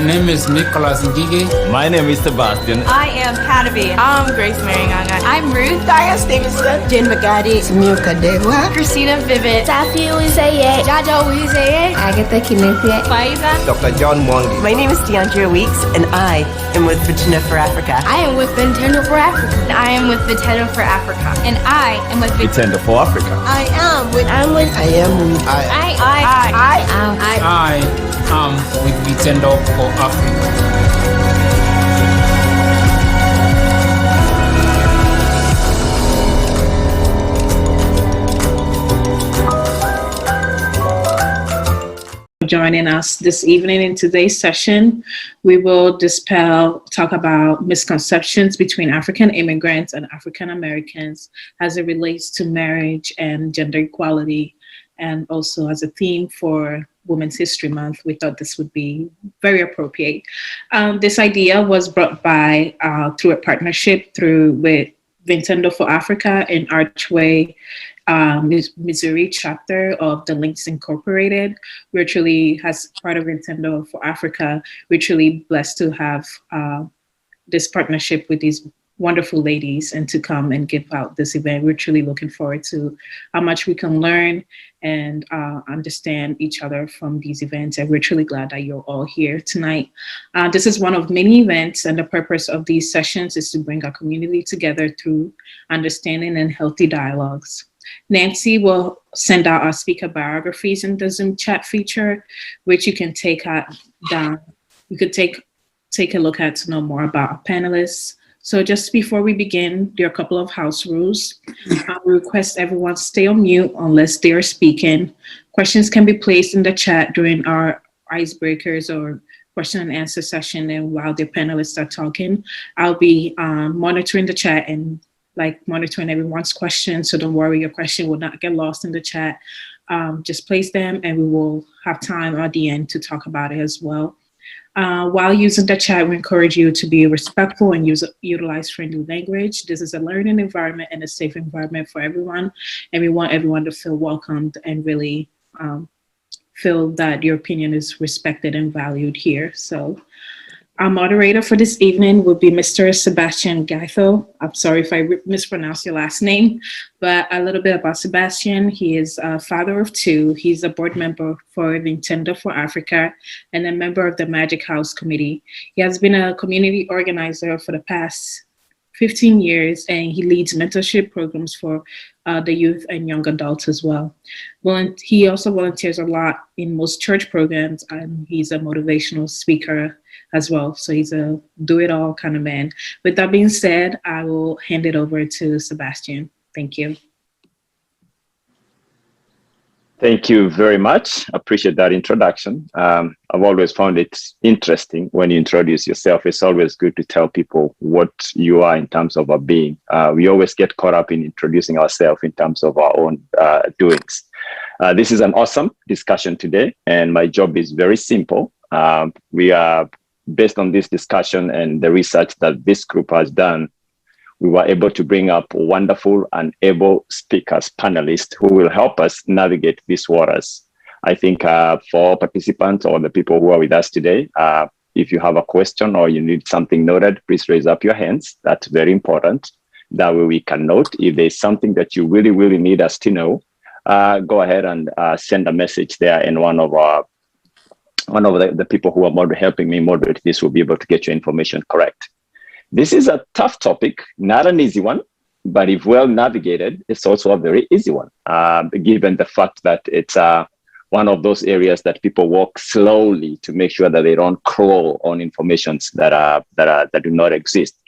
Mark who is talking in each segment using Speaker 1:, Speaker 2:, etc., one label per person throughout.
Speaker 1: name is Nicholas Ngige.
Speaker 2: My name is Sebastian.
Speaker 3: I am Panavi. I'm Grace Maringanga.
Speaker 4: I'm Ruth Diane Stevenson.
Speaker 5: Jen Magadi.
Speaker 4: Samilka Dewa.
Speaker 3: Christina Vivid.
Speaker 6: Safi Uizeye.
Speaker 3: Jaja Uizeye.
Speaker 6: Agatha Kinethia.
Speaker 3: Faiza.
Speaker 7: Dr. John Mwangi.
Speaker 8: My name is DeAndrea Weeks, and I am with Virginia for Africa.
Speaker 6: I am with Nintendo for Africa.
Speaker 3: And I am with Nintendo for Africa. And I am with
Speaker 2: Nintendo for Africa.
Speaker 4: I am with
Speaker 6: I'm with
Speaker 4: I am with
Speaker 6: I
Speaker 1: am with Nintendo for Africa.
Speaker 9: Joining us this evening in today's session, we will talk about misconceptions between African immigrants and African Americans as it relates to marriage and gender equality, and also as a theme for Women's History Month. We thought this would be very appropriate. This idea was brought by through a partnership with Nintendo for Africa and Archway Missouri chapter of the Links Incorporated. We're truly, as part of Nintendo for Africa, we're truly blessed to have this partnership with these wonderful ladies and to come and give out this event. We're truly looking forward to how much we can learn and understand each other from these events. And we're truly glad that you're all here tonight. This is one of many events, and the purpose of these sessions is to bring our community together through understanding and healthy dialogues. Nancy will send out our speaker biographies in the Zoom chat feature, which you can take down. You could take a look at to know more about our panelists. So just before we begin, there are a couple of house rules. We request everyone stay on mute unless they are speaking. Questions can be placed in the chat during our icebreakers or question and answer session, and while the panelists are talking, I'll be monitoring the chat and monitoring everyone's questions. So don't worry, your question will not get lost in the chat. Just place them and we will have time at the end to talk about it as well. While using the chat, we encourage you to be respectful and utilize friendly language. This is a learning environment and a safe environment for everyone. And we want everyone to feel welcomed and really feel that your opinion is respected and valued here. So our moderator for this evening will be Mr. Sebastian Gaitho. I'm sorry if I mispronounced your last name, but a little bit about Sebastian. He is a father of two. He's a board member for Nintendo for Africa and a member of the Magic House Committee. He has been a community organizer for the past 15 years, and he leads mentorship programs for the youth and young adults as well. He also volunteers a lot in most church programs, and he's a motivational speaker as well. So he's a do-it-all kind of man. With that being said, I will hand it over to Sebastian. Thank you.
Speaker 2: Thank you very much. Appreciate that introduction. I've always found it interesting when you introduce yourself. It's always good to tell people what you are in terms of our being. We always get caught up in introducing ourselves in terms of our own doings. This is an awesome discussion today, and my job is very simple. We are, based on this discussion and the research that this group has done, we were able to bring up wonderful and able speakers, panelists who will help us navigate these waters. I think for participants or the people who are with us today, if you have a question or you need something noted, please raise up your hands. That's very important. That way we can note. If there's something that you really, really need us to know, go ahead and send a message there, and one of the people who are helping me moderate this will be able to get your information correct. This is a tough topic, not an easy one, but if well navigated, it's also a very easy one, given the fact that it's one of those areas that people walk slowly to make sure that they don't crawl on informations that do not exist.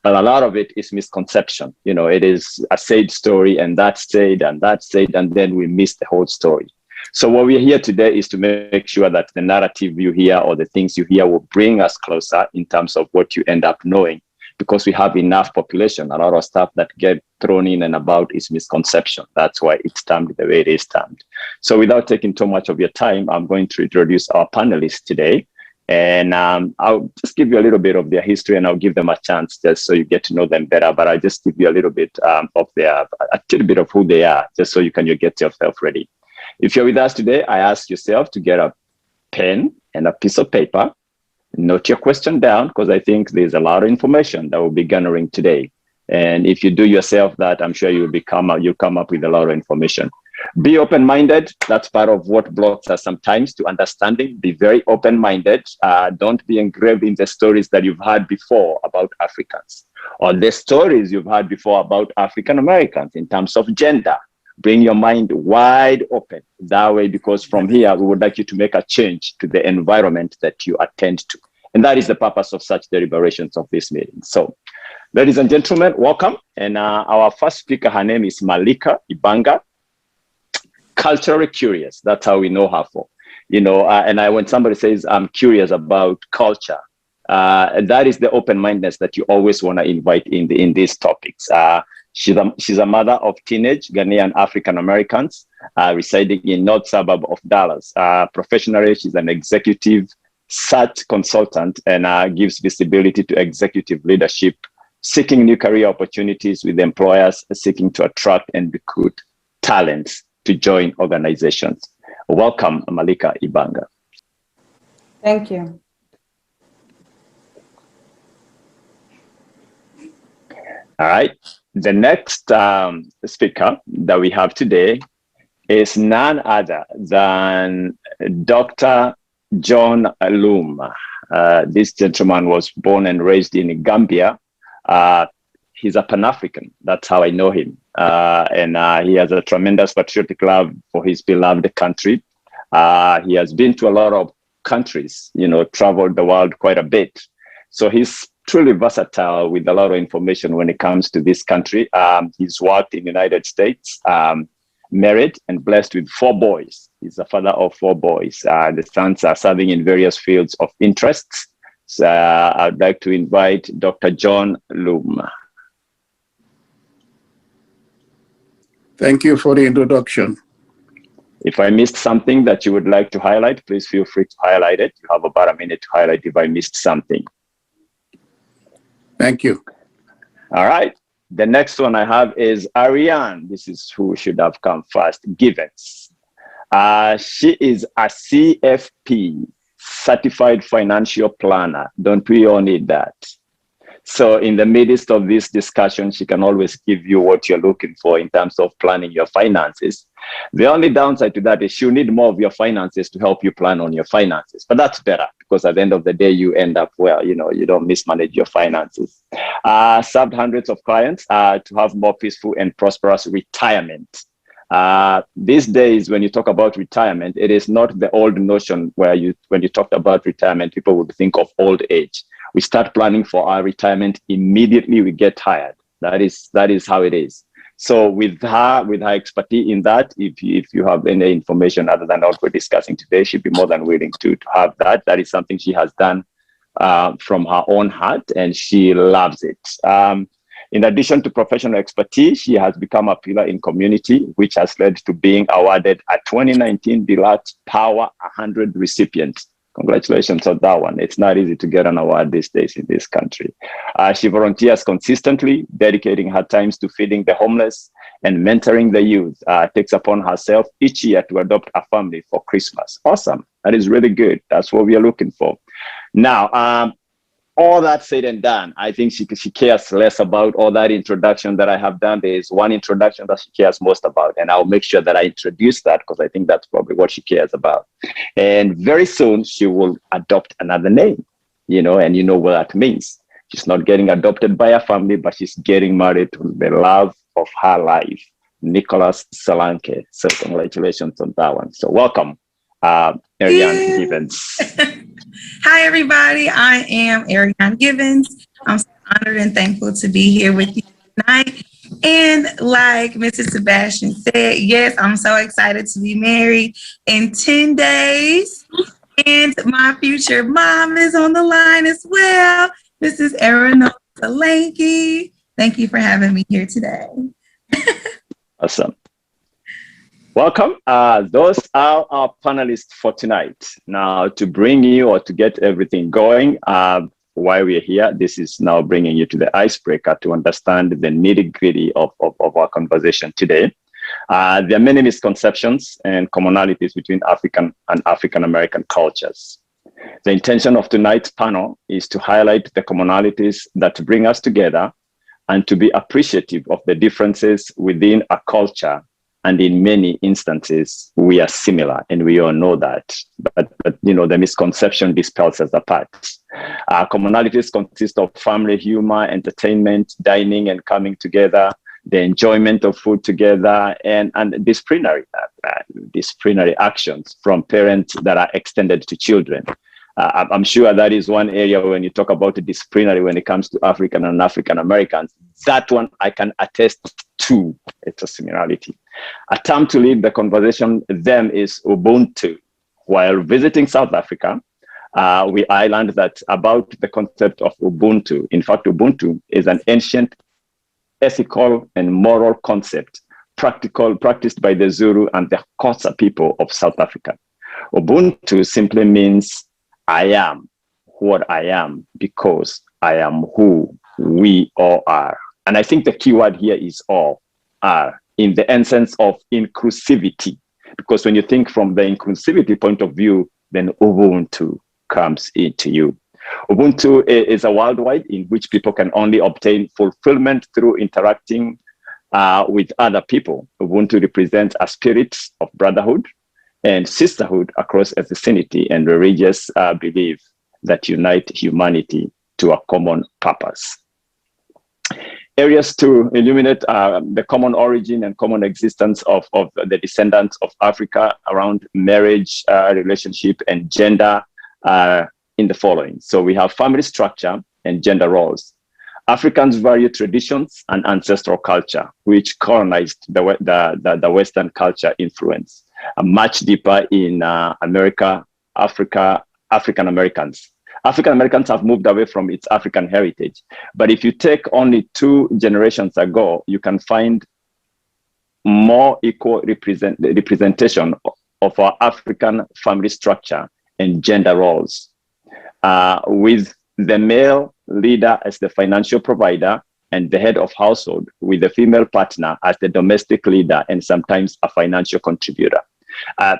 Speaker 2: But a lot of it is misconception. You know, it is a said story, and that's said, and that's said, and then we miss the whole story. So what we're here today is to make sure that the narrative you hear or the things you hear will bring us closer in terms of what you end up knowing, because we have enough population. A lot of stuff that get thrown in and about is misconception. That's why it's termed the way it is termed. So without taking too much of your time, I'm going to introduce our panelists today. And I'll just give you a little bit of their history, and I'll give them a chance just so you get to know them better. But I'll just give you a little bit of a little bit of who they are, just so you can get yourself ready. If you're with us today, I ask yourself to get a pen and a piece of paper. note your question down, because I think there's a lot of information that we'll be gathering today. And if you do yourself that, I'm sure you'll come up with a lot of information. Be open-minded. That's part of what blocks us sometimes to understanding. Be very open-minded. Don't be engraved in the stories that you've heard before about Africans, or the stories you've heard before about African Americans in terms of gender. Bring your mind wide open that way, because from here, we would like you to make a change to the environment that you attend to. And that is the purpose of such deliberations of this meeting. So, ladies and gentlemen, welcome. And our first speaker, her name is Malika Ibanga. Culturally curious. That's how we know her for. When somebody says, I'm curious about culture, that is the open-mindedness that you always want to invite in these topics. She's a mother of teenage Ghanaian African Americans residing in north suburb of Dallas. Professionally, she's an executive search consultant and gives visibility to executive leadership, seeking new career opportunities with employers seeking to attract and recruit talents to join organizations. Welcome, Malika Ibanga.
Speaker 5: Thank you.
Speaker 2: All right. The next speaker that we have today is none other than Dr. John Loom. This gentleman was born and raised in Gambia. He's a Pan-African. That's how I know him. And he has a tremendous patriotic love for his beloved country. He has been to a lot of countries, traveled the world quite a bit. So he's truly versatile with a lot of information when it comes to this country. He's worked in the United States, married and blessed with 4 boys. He's a father of 4 boys. The sons are serving in various fields of interests. So I'd like to invite Dr. John Loom.
Speaker 7: Thank you for the introduction.
Speaker 2: If I missed something that you would like to highlight, please feel free to highlight it. You have about a minute to highlight if I missed something.
Speaker 7: Thank you.
Speaker 2: All right. The next one I have is Arianna. This is who should have come first. Gibbons. She is a CFP, Certified Financial Planner. Don't we all need that? So in the midst of this discussion, she can always give you what you're looking for in terms of planning your finances. The only downside to that is she'll need more of your finances to help you plan on your finances. But that's better, because at the end of the day, you end up well, you don't mismanage your finances. Served hundreds of clients to have more peaceful and prosperous retirement. These days, when you talk about retirement, it is not the old notion where when you talked about retirement, people would think of old age. We start planning for our retirement immediately we get hired. That is how it is. So with her expertise in that, if you have any information other than what we're discussing today, she'd be more than willing to have that. That is something she has done from her own heart, and she loves it. In addition to professional expertise, she has become a pillar in community, which has led to being awarded a 2019 Deluxe Power 100 recipient. Congratulations on that one. It's not easy to get an award these days in this country. She volunteers consistently, dedicating her times to feeding the homeless and mentoring the youth. Takes upon herself each year to adopt a family for Christmas. Awesome. That is really good. That's what we are looking for. Now, all that said and done, I think she cares less about all that introduction that I have done. There is one introduction that she cares most about, and I'll make sure that I introduce that, because I think that's probably what she cares about. And very soon she will adopt another name, and you know what that means. She's not getting adopted by a family, but she's getting married to the love of her life, Nicholas Solanke. So congratulations on that one. So welcome, Arianna Gibbons.
Speaker 10: Hi, everybody. I am Arianna Gibbons. I'm so honored and thankful to be here with you tonight. And like Mrs. Sebastian said, yes, I'm so excited to be married in 10 days. And my future mom is on the line as well, Mrs. Arianna Solanke. Thank you for having me here today.
Speaker 2: Awesome. Welcome. Those are our panelists for tonight. Now, to bring you or to get everything going, while we're here, this is now bringing you to the icebreaker to understand the nitty-gritty of our conversation today. There are many misconceptions and commonalities between African and African-American cultures. The intention of tonight's panel is to highlight the commonalities that bring us together and to be appreciative of the differences within a culture. And in many instances, we are similar, and we all know that. But the misconception dispels us apart. Commonalities consist of family humor, entertainment, dining and coming together, the enjoyment of food together, and disciplinary actions from parents that are extended to children. I'm sure that is one area when you talk about the disciplinary when it comes to African and African Americans. That one I can attest to. It's a similarity. A term to lead the conversation then is Ubuntu. While visiting South Africa, I learned that about the concept of Ubuntu. In fact, Ubuntu is an ancient ethical and moral concept practiced by the Zulu and the Xhosa people of South Africa. Ubuntu simply means I am what I am because I am who we all are. And I think the key word here is all are, in the essence of inclusivity. Because when you think from the inclusivity point of view, then Ubuntu comes into you. Ubuntu is a worldwide in which people can only obtain fulfillment through interacting with other people. Ubuntu represents a spirit of brotherhood and sisterhood across a vicinity and religious belief that unite humanity to a common purpose. Areas to illuminate the common origin and common existence of the descendants of Africa around marriage, relationship, and gender in the following. So we have family structure and gender roles. Africans value traditions and ancestral culture, which colonized the Western culture influence. Much deeper in America, African Americans. African Americans have moved away from its African heritage. But if you take only 2 generations ago, you can find more equal representation of our African family structure and gender roles, with the male leader as the financial provider and the head of household, with the female partner as the domestic leader and sometimes a financial contributor.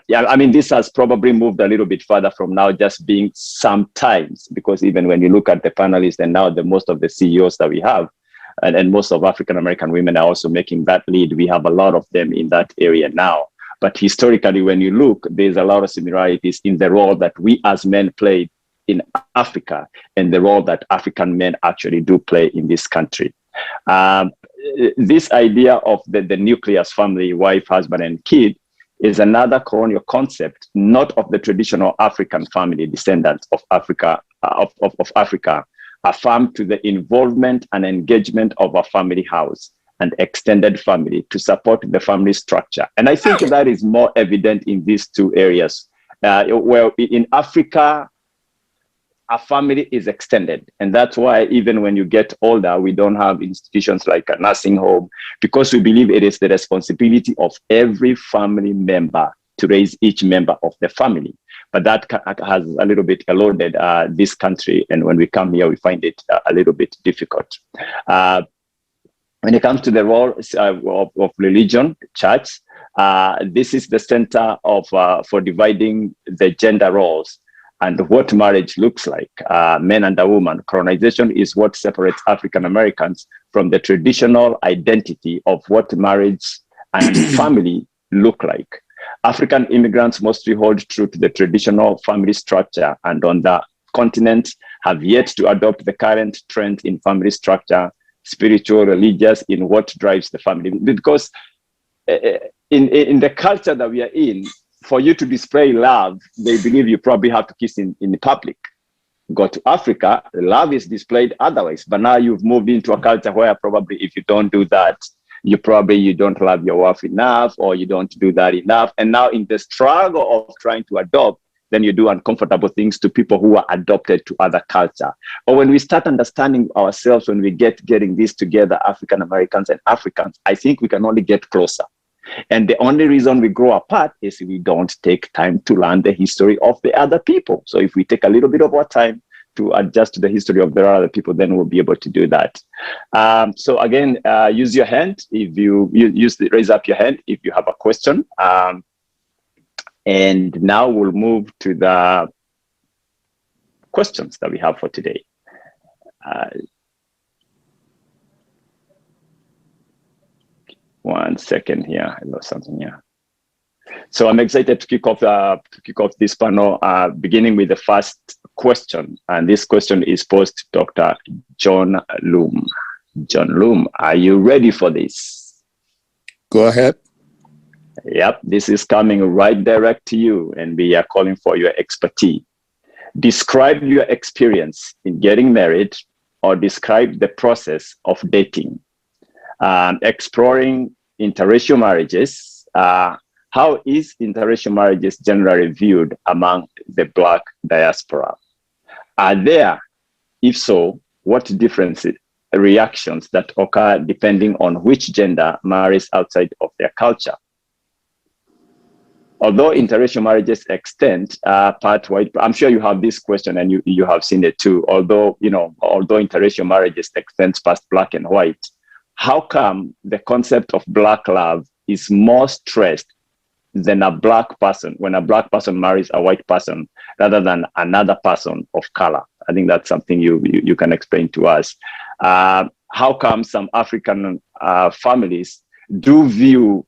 Speaker 2: This has probably moved a little bit further from now just being sometimes, because even when you look at the panelists and now most of the CEOs that we have, and most of African American women are also making that lead, we have a lot of them in that area now. But historically, when you look, there's a lot of similarities in the role that we as men played in Africa and the role that African men actually do play in this country. This idea of the nucleus family, wife, husband, and kid, is another colonial concept, not of the traditional African family descendants of Africa, affirmed to the involvement and engagement of a family house and extended family to support the family structure. And I think that is more evident in these 2 areas. Where in Africa, a family is extended. And that's why even when you get older, we don't have institutions like a nursing home, because we believe it is the responsibility of every family member to raise each member of the family. But that has a little bit eroded this country. And when we come here, we find it a little bit difficult. When it comes to the role of religion, church, this is the center for dividing the gender roles and what marriage looks like, men and a woman. Colonization is what separates African Americans from the traditional identity of what marriage and family look like. African immigrants mostly hold true to the traditional family structure, and on the continent have yet to adopt the current trend in family structure, spiritual, religious, in what drives the family. Because in the culture that we are in, for you to display love, they believe you probably have to kiss in public. Go to Africa, love is displayed otherwise. But now you've moved into a culture where probably if you don't do that, you don't love your wife enough, or you don't do that enough. And now in the struggle of trying to adopt, then you do uncomfortable things to people who are adopted to other culture. But when we start understanding ourselves, when we getting this together, African Americans and Africans, I think we can only get closer. And the only reason we grow apart is we don't take time to learn the history of the other people. So if we take a little bit of our time to adjust to the history of the other people, then we'll be able to do that. So again, use your hand. If you raise up your hand if you have a question. And now we'll move to the questions that we have for today. One second here, I lost something here. So I'm excited to kick off this panel, beginning with the first question, and this question is posed to Dr. John Loom. John Loom, are you ready for this?
Speaker 7: Go ahead.
Speaker 2: Yep, this is coming right direct to you, and we are calling for your expertise. Describe your experience in getting married, or describe the process of dating, exploring interracial marriages. How is interracial marriages generally viewed among the Black diaspora? Are there, if so, what differences, reactions that occur depending on which gender marries outside of their culture? Although interracial marriages extend part white, I'm sure you have this question and you have seen it too. Although interracial marriages extends past Black and white, how come the concept of Black love is more stressed than a Black person when a Black person marries a white person rather than another person of color? I think that's something you can explain to us. How come some African families do view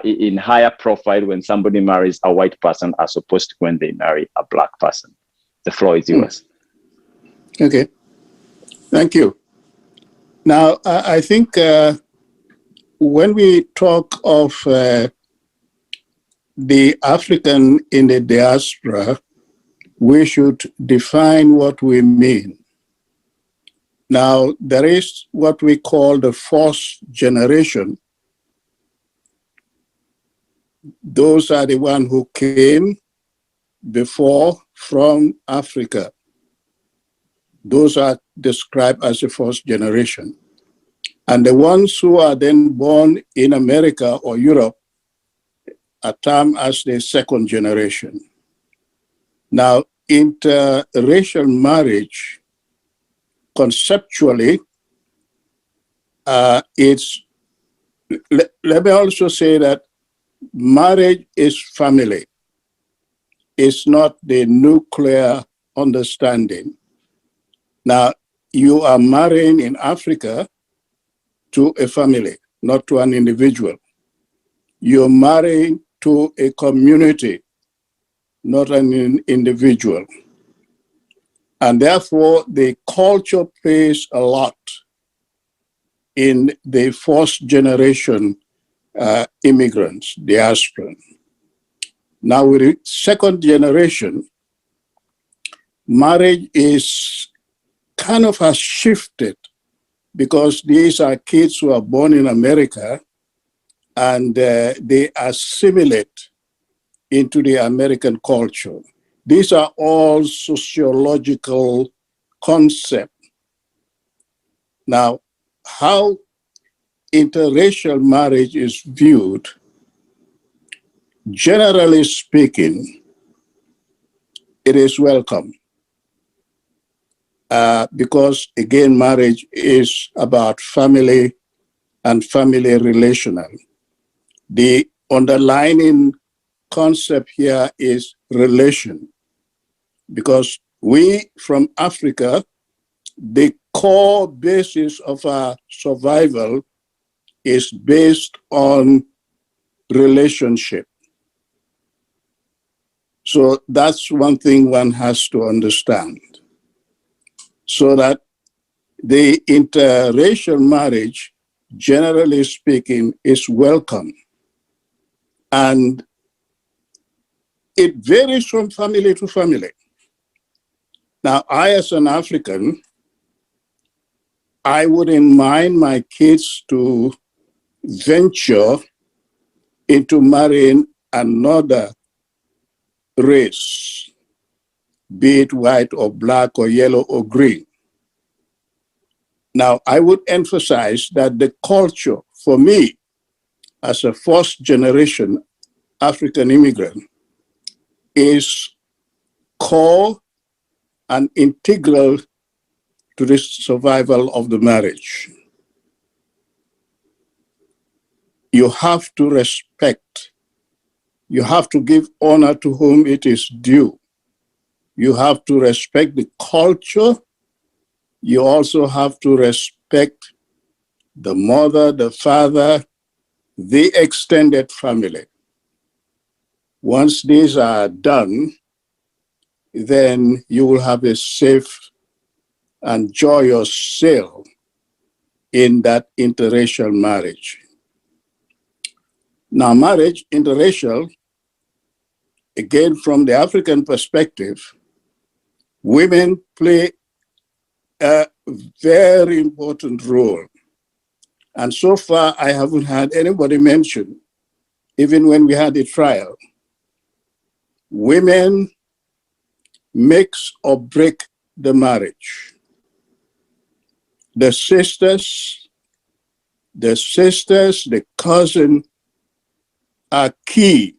Speaker 2: in higher profile when somebody marries a white person as opposed to when they marry a Black person? The floor is yours.
Speaker 7: Okay, thank you. Now, I think when we talk of the African in the diaspora, we should define what we mean. Now, there is what we call the fourth generation. Those are the ones who came before from Africa. Those are described as the first generation. And the ones who are then born in America or Europe are termed as the second generation. Now, interracial marriage, conceptually, let me also say that marriage is family. It's not the nuclear understanding. Now, you are marrying in Africa to a family, not to an individual. You're marrying to a community, not an individual. And therefore, the culture plays a lot in the first generation immigrants, diaspora. Now, with the second generation, marriage is kind of has shifted because these are kids who are born in America and they assimilate into the American culture. These are all sociological concepts. Now, how interracial marriage is viewed, generally speaking, it is welcome. Because again, marriage is about family and family relational. The underlying concept here is relation, because we from Africa, the core basis of our survival is based on relationship. So that's one thing one has to understand. So that the interracial marriage, generally speaking, is welcome. And it varies from family to family. Now, I, as an African, I wouldn't mind my kids to venture into marrying another race, be it white or black or yellow or green. Now, I would emphasize that the culture, for me, as a first generation African immigrant, is core and integral to the survival of the marriage. You have to respect, you have to give honor to whom it is due. You have to respect the culture. You also have to respect the mother, the father, the extended family. Once these are done, then you will have a safe and joyous sail in that interracial marriage. Now, marriage, interracial, again, from the African perspective, women play a very important role. And so far, I haven't had anybody mention, even when we had a trial, women makes or break the marriage. The sisters, the cousin are key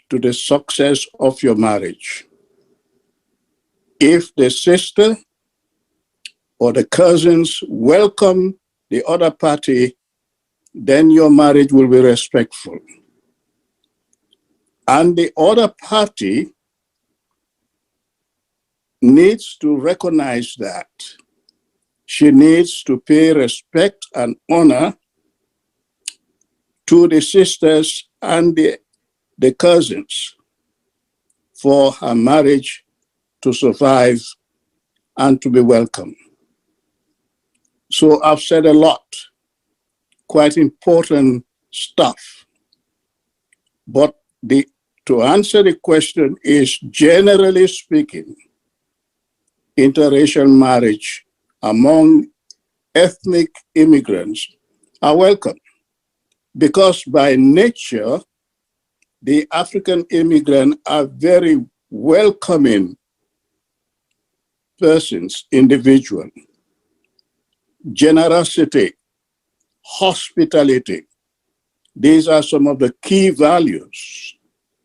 Speaker 7: to the success of your marriage. If the sister or the cousins welcome the other party, then your marriage will be respectful. And the other party needs to recognize that. She needs to pay respect and honor to the sisters and the cousins for her marriage to survive and to be welcome. So I've said a lot, quite important stuff. But to answer the question is, generally speaking, interracial marriage among ethnic immigrants are welcome, because by nature, the African immigrants are very welcoming persons, individuals. Generosity, hospitality, these are some of the key values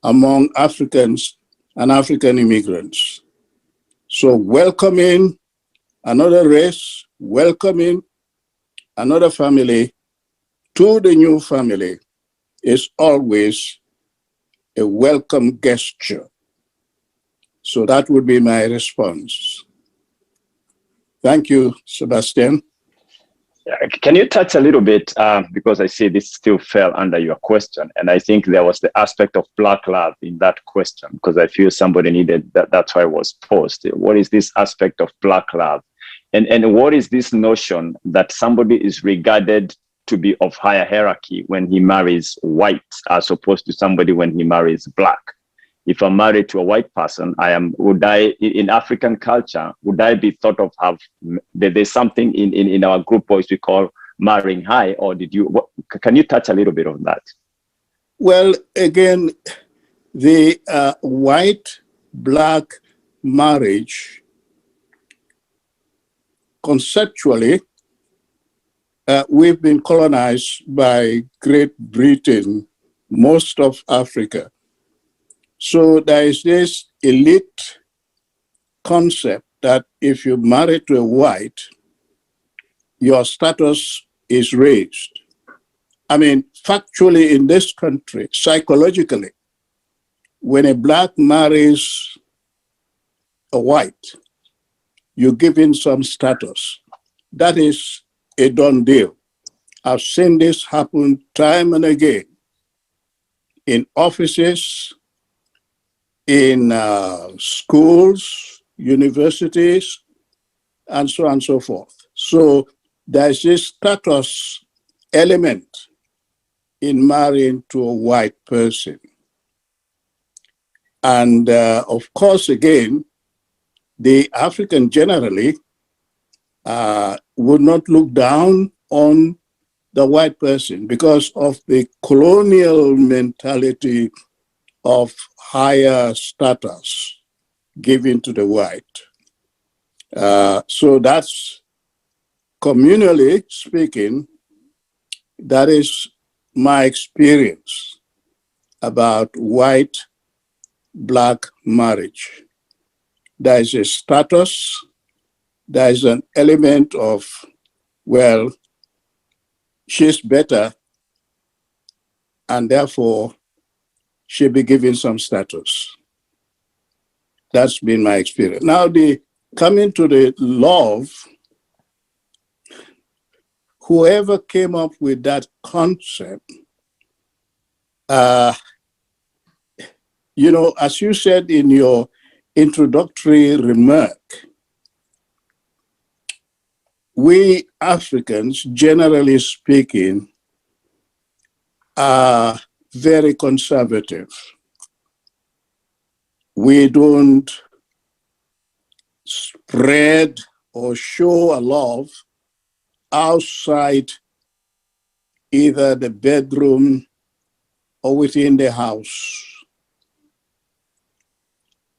Speaker 7: among Africans and African immigrants. So welcoming another race, welcoming another family to the new family is always a welcome gesture. So that would be my response. Thank you, Sebastian.
Speaker 2: Can you touch a little bit, because I see this still fell under your question, and I think there was the aspect of Black love in that question, because I feel somebody needed that. That's why it was posed. What is this aspect of Black love? And what is this notion that somebody is regarded to be of higher hierarchy when he marries white as opposed to somebody when he marries Black? If I'm married to a white person, in African culture, would I be thought of there's something in our group boys we call marrying high, or can you touch a little bit on that?
Speaker 7: Well, again, the white-Black marriage, conceptually, we've been colonized by Great Britain, most of Africa. So there is this elite concept that if you marry to a white, your status is raised. I mean, factually in this country, psychologically, when a Black marries a white, you give him some status. That is a done deal. I've seen this happen time and again in offices, in schools, universities, and so on and so forth. So there's this status element in marrying to a white person. And of course, again, the African generally would not look down on the white person because of the colonial mentality of higher status given to the white. So that's, communally speaking, that is my experience about white-Black marriage. There is a status, there is an element of, well, she's better, and therefore she'll be given some status. That's been my experience. Now, coming to the love, whoever came up with that concept, as you said in your introductory remark, we Africans, generally speaking, are very conservative. We don't spread or show a love outside either the bedroom or within the house.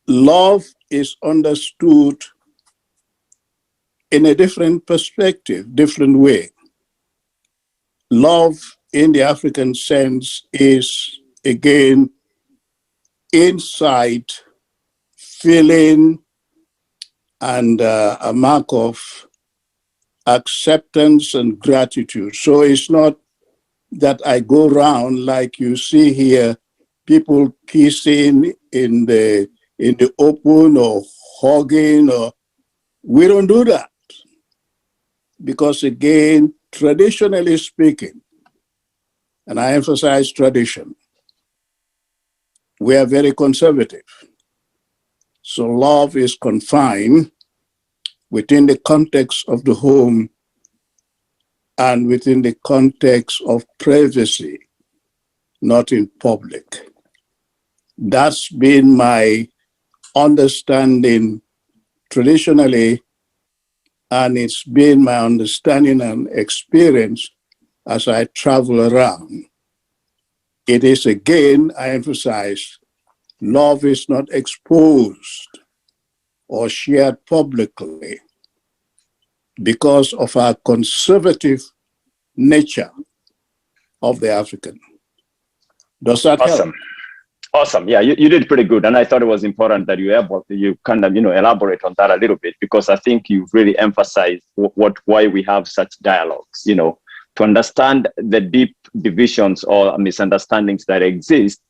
Speaker 7: Love is understood in a different perspective, different way. Love in the African sense is, again, inside feeling and a mark of acceptance and gratitude. So it's not that I go around like you see here, people kissing in the open or hugging, or we don't do that. Because again, traditionally speaking, and I emphasize tradition, we are very conservative. So love is confined within the context of the home and within the context of privacy, not in public. That's been my understanding traditionally, and it's been my understanding and experience as I travel around. It is, again, I emphasize, love is not exposed or shared publicly because of our conservative nature of the African. Does that help?
Speaker 2: Awesome. Yeah, you did pretty good. And I thought it was important that you kind of, elaborate on that a little bit, because I think you've really emphasized why we have such dialogues, to understand the deep divisions or misunderstandings that exist.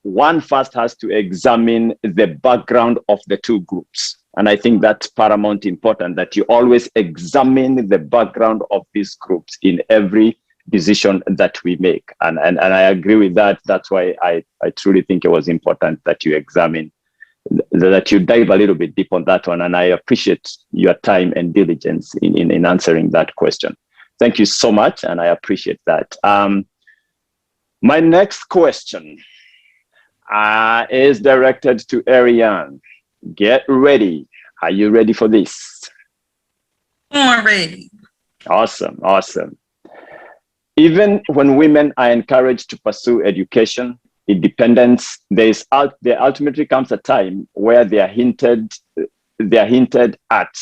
Speaker 2: One first has to examine the background of the two groups. And I think that's paramount important, that you always examine the background of these groups in every decision that we make. And I agree with that. That's why I truly think it was important that you examine, that you dive a little bit deep on that one. And I appreciate your time and diligence in answering that question. Thank you so much. And I appreciate that. My next question is directed to Arianna. Get ready. Are you ready for this?
Speaker 10: I'm ready.
Speaker 2: Awesome. Even when women are encouraged to pursue education, independence, there ultimately comes a time where they are hinted at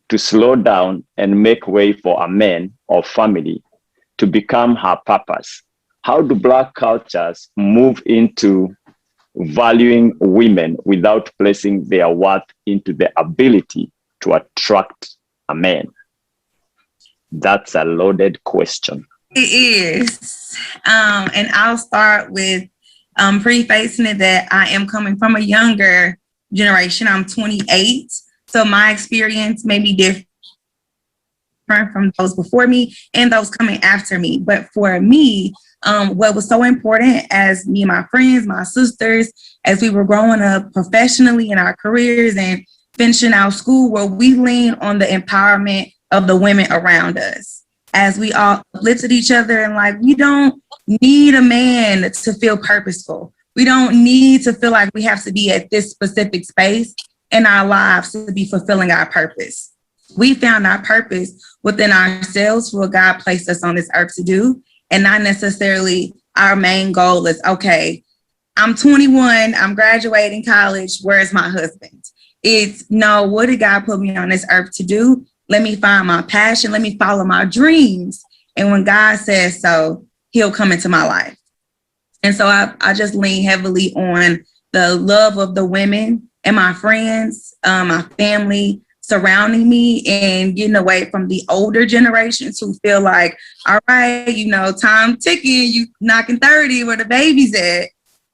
Speaker 2: to slow down and make way for a man or family to become her purpose. How do Black cultures move into valuing women without placing their worth into the ability to attract a man? That's a loaded question.
Speaker 10: It is. And I'll start with prefacing it that I am coming from a younger generation. I'm 28. So my experience may be different from those before me and those coming after me. But for me, what was so important as me and my friends, my sisters, as we were growing up professionally in our careers and finishing our school, where we lean on the empowerment of the women around us. As we all uplifted each other and we don't need a man to feel purposeful. We don't need to feel like we have to be at this specific space in our lives to be fulfilling our purpose. We found our purpose within ourselves, what God placed us on this earth to do, and not necessarily our main goal is, okay, I'm 21, I'm graduating college, where's my husband? It's, no, what did God put me on this earth to do? Let me find my passion. Let me follow my dreams. And when God says so, he'll come into my life. And so I just lean heavily on the love of the women and my friends, my family surrounding me, and getting away from the older generations who feel like, all right, time ticking, you knocking 30, where the baby's at.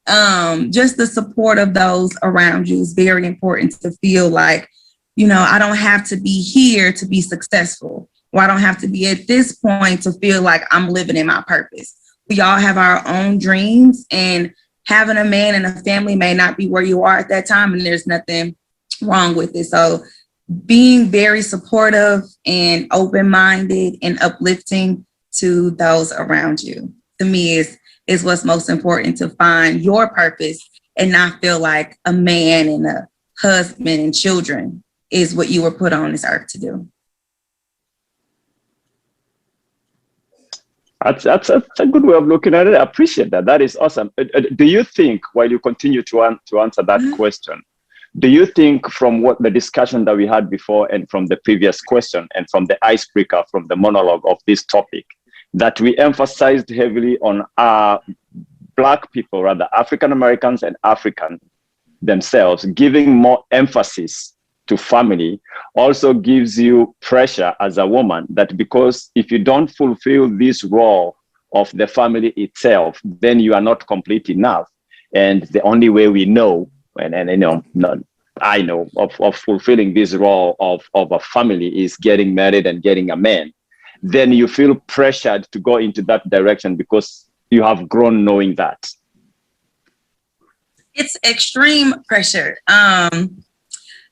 Speaker 10: just the support of those around you is very important to feel like, you know, I don't have to be here to be successful, or I don't have to be at this point to feel like I'm living in my purpose. We all have our own dreams, and having a man and a family may not be where you are at that time, and there's nothing wrong with it. So being very supportive and open-minded and uplifting to those around you, to me, is what's most important, to find your purpose and not feel like a man and a husband and children is what you were put on this earth to do.
Speaker 2: That's a good way of looking at it. I appreciate that. That is awesome. Do you think, while you continue to answer that question, do you think from what the discussion that we had before and from the previous question and from the icebreaker, from the monologue of this topic, that we emphasized heavily on Black people, rather African Americans and African themselves, giving more emphasis to family also gives you pressure as a woman, that because if you don't fulfill this role of the family itself, then you are not complete enough. And the only way we know, and you know, I know of fulfilling this role of a family is getting married and getting a man, then you feel pressured to go into that direction because you have grown knowing that.
Speaker 10: It's extreme pressure.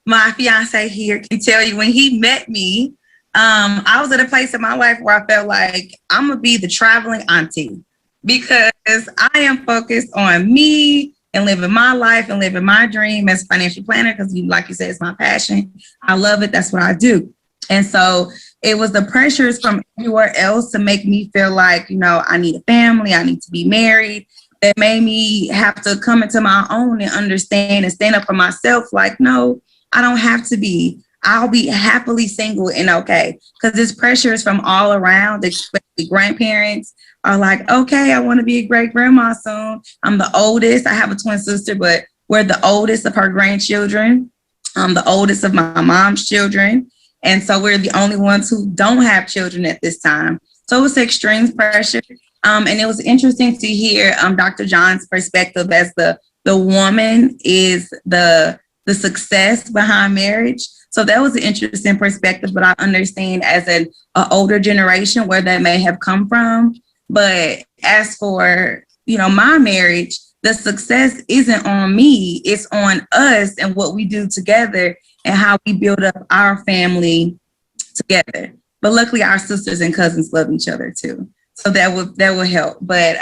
Speaker 10: My fiance here can tell you, when he met me, I was at a place in my life where I felt like I'm gonna be the traveling auntie, because I am focused on me and living my life and living my dream as a financial planner, because like you said, it's my passion. I love it. That's what I do. And so it was the pressures from everywhere else to make me feel like, you know, I need a family, I need to be married, that made me have to come into my own and understand and stand up for myself. Like, no, I don't have to be. I'll be happily single and okay. Because this pressure is from all around, especially grandparents are like, okay, I want to be a great grandma soon. I'm the oldest. I have a twin sister, but we're the oldest of her grandchildren. I'm the oldest of my mom's children. And so we're the only ones who don't have children at this time. So it's extreme pressure. And it was interesting to hear Dr. John's perspective as the woman is the success behind marriage. So that was an interesting perspective, but I understand as an older generation where that may have come from. But as for, you know, my marriage, the success isn't on me, it's on us and what we do together and how we build up our family together. But luckily our sisters and cousins love each other too. So that will help. But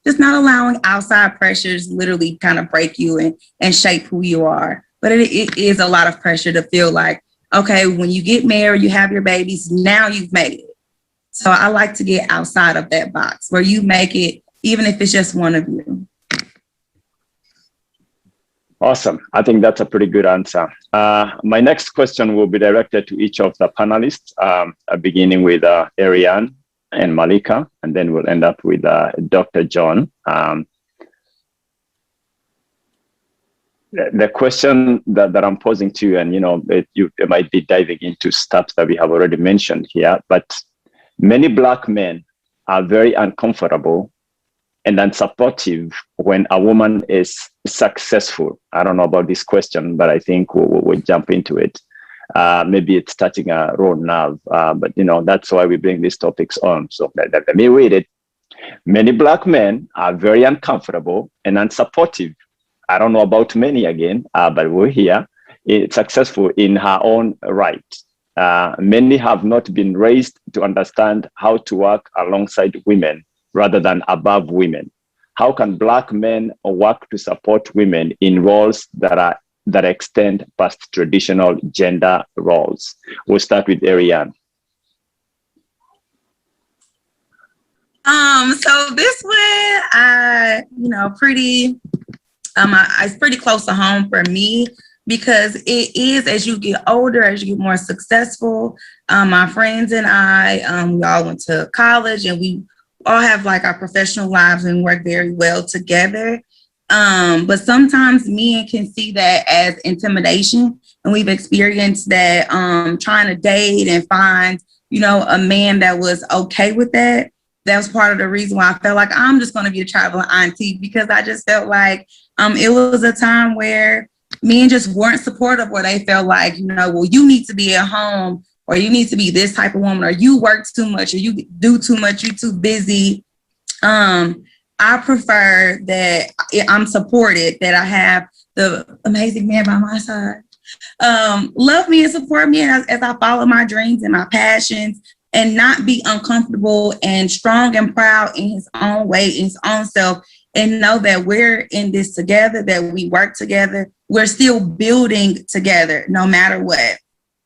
Speaker 10: just not allowing outside pressures literally kind of break you and shape who you are. But it is a lot of pressure to feel like, okay, when you get married, you have your babies, now you've made it. So I like to get outside of that box where you make it, even if it's just one of you.
Speaker 2: Awesome. I think that's a pretty good answer. My next question will be directed to each of the panelists, beginning with Arianna and Malika, and then we'll end up with Dr. John. The question that I'm posing to you, and you know, you might be diving into stuff that we have already mentioned here, but many Black men are very uncomfortable and unsupportive when a woman is successful. I don't know about this question, but I think we'll jump into it. Maybe it's touching a raw nerve, but you know, that's why we bring these topics on. So let me read it. Many Black men are very uncomfortable and unsupportive. I don't know about many again, but we're here. It's successful in her own right. Many have not been raised to understand how to work alongside women rather than above women. How can Black men work to support women in roles that extend past traditional gender roles? We'll start with Arianna.
Speaker 10: So this one, it's pretty close to home for me, because it is, as you get older, as you get more successful. My friends and I, we all went to college and we all have like our professional lives and work very well together. But sometimes men can see that as intimidation, and we've experienced that trying to date and find, you know, a man that was okay with that. that was part of the reason why I felt like I'm just going to be a traveling auntie, because I just felt like it was a time where men just weren't supportive, where they felt like, well, you need to be at home, or you need to be this type of woman, or you work too much, or you do too much, you're too busy. I prefer that I'm supported, that I have the amazing man by my side. Love me and support me as I follow my dreams and my passions, and not be uncomfortable, and strong and proud in his own way, in his own self, and know that we're in this together, that we work together, we're still building together no matter what.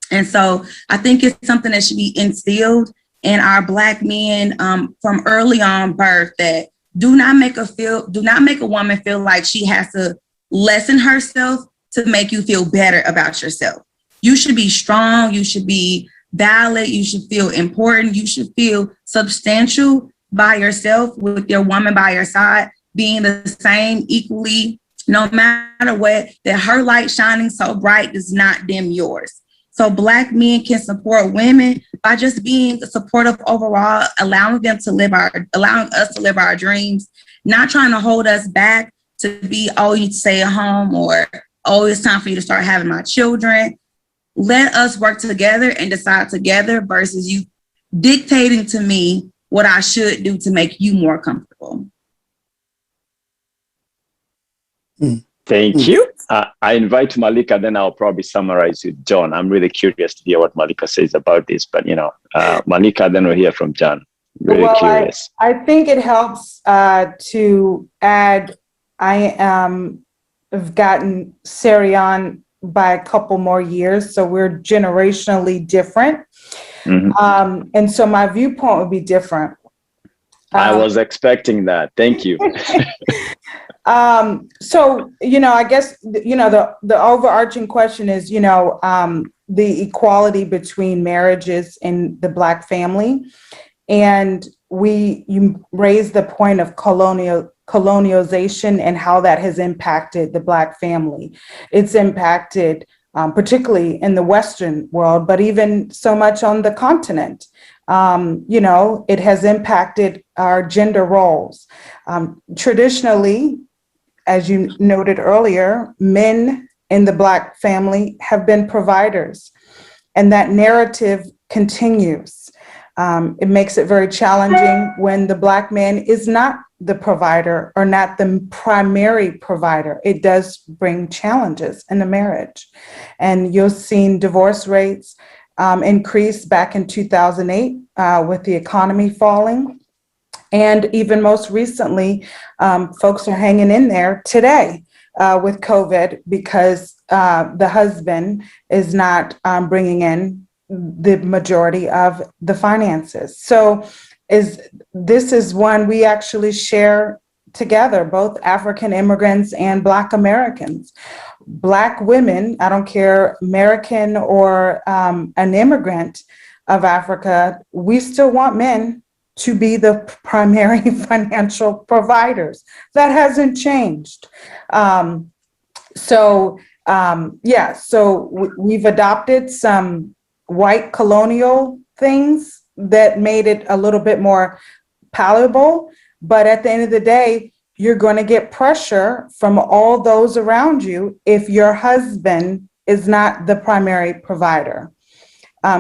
Speaker 10: And so I think it's something that should be instilled in our Black men from early on birth, that do not make a woman feel like she has to lessen herself to make you feel better about yourself. You should be strong, you should be valid, you should feel important, you should feel substantial by yourself, with your woman by your side, being the same equally, no matter what, that her light shining so bright does not dim yours. So Black men can support women by just being supportive overall, allowing us to live our dreams, not trying to hold us back to be, oh, you stay at home, or, oh, it's time for you to start having my children. Let us work together and decide together, versus you dictating to me what I should do to make you more comfortable.
Speaker 2: Thank you. I invite Malika, then I'll probably summarize with John. I'm really curious to hear what Malika says about this, but Malika, then we'll hear from John. Really curious.
Speaker 5: I think it helps to add, I've gotten Sarian by a couple more years, so we're generationally different. Mm-hmm. And so my viewpoint would be different.
Speaker 2: I was expecting that. Thank you.
Speaker 5: So, I guess, the overarching question is, the equality between marriages in the Black family. And you raised the point of colonialization and how that has impacted the Black family. It's impacted particularly in the Western world, but even so much on the continent. It has impacted our gender roles. Traditionally, as you noted earlier, men in the Black family have been providers, and that narrative continues. It makes it very challenging when the Black man is not the provider, or not the primary provider. It does bring challenges in the marriage. And you've seen divorce rates increase back in 2008 with the economy falling. And even most recently, folks are hanging in there today with COVID, because the husband is not bringing in the majority of the finances. So this is one we actually share together, both African immigrants and Black Americans. Black women, I don't care, American or an immigrant of Africa, we still want men to be the primary financial providers. That hasn't changed. So we've adopted some white colonial things that made it a little bit more palatable. But at the end of the day, you're going to get pressure from all those around you if your husband is not the primary provider.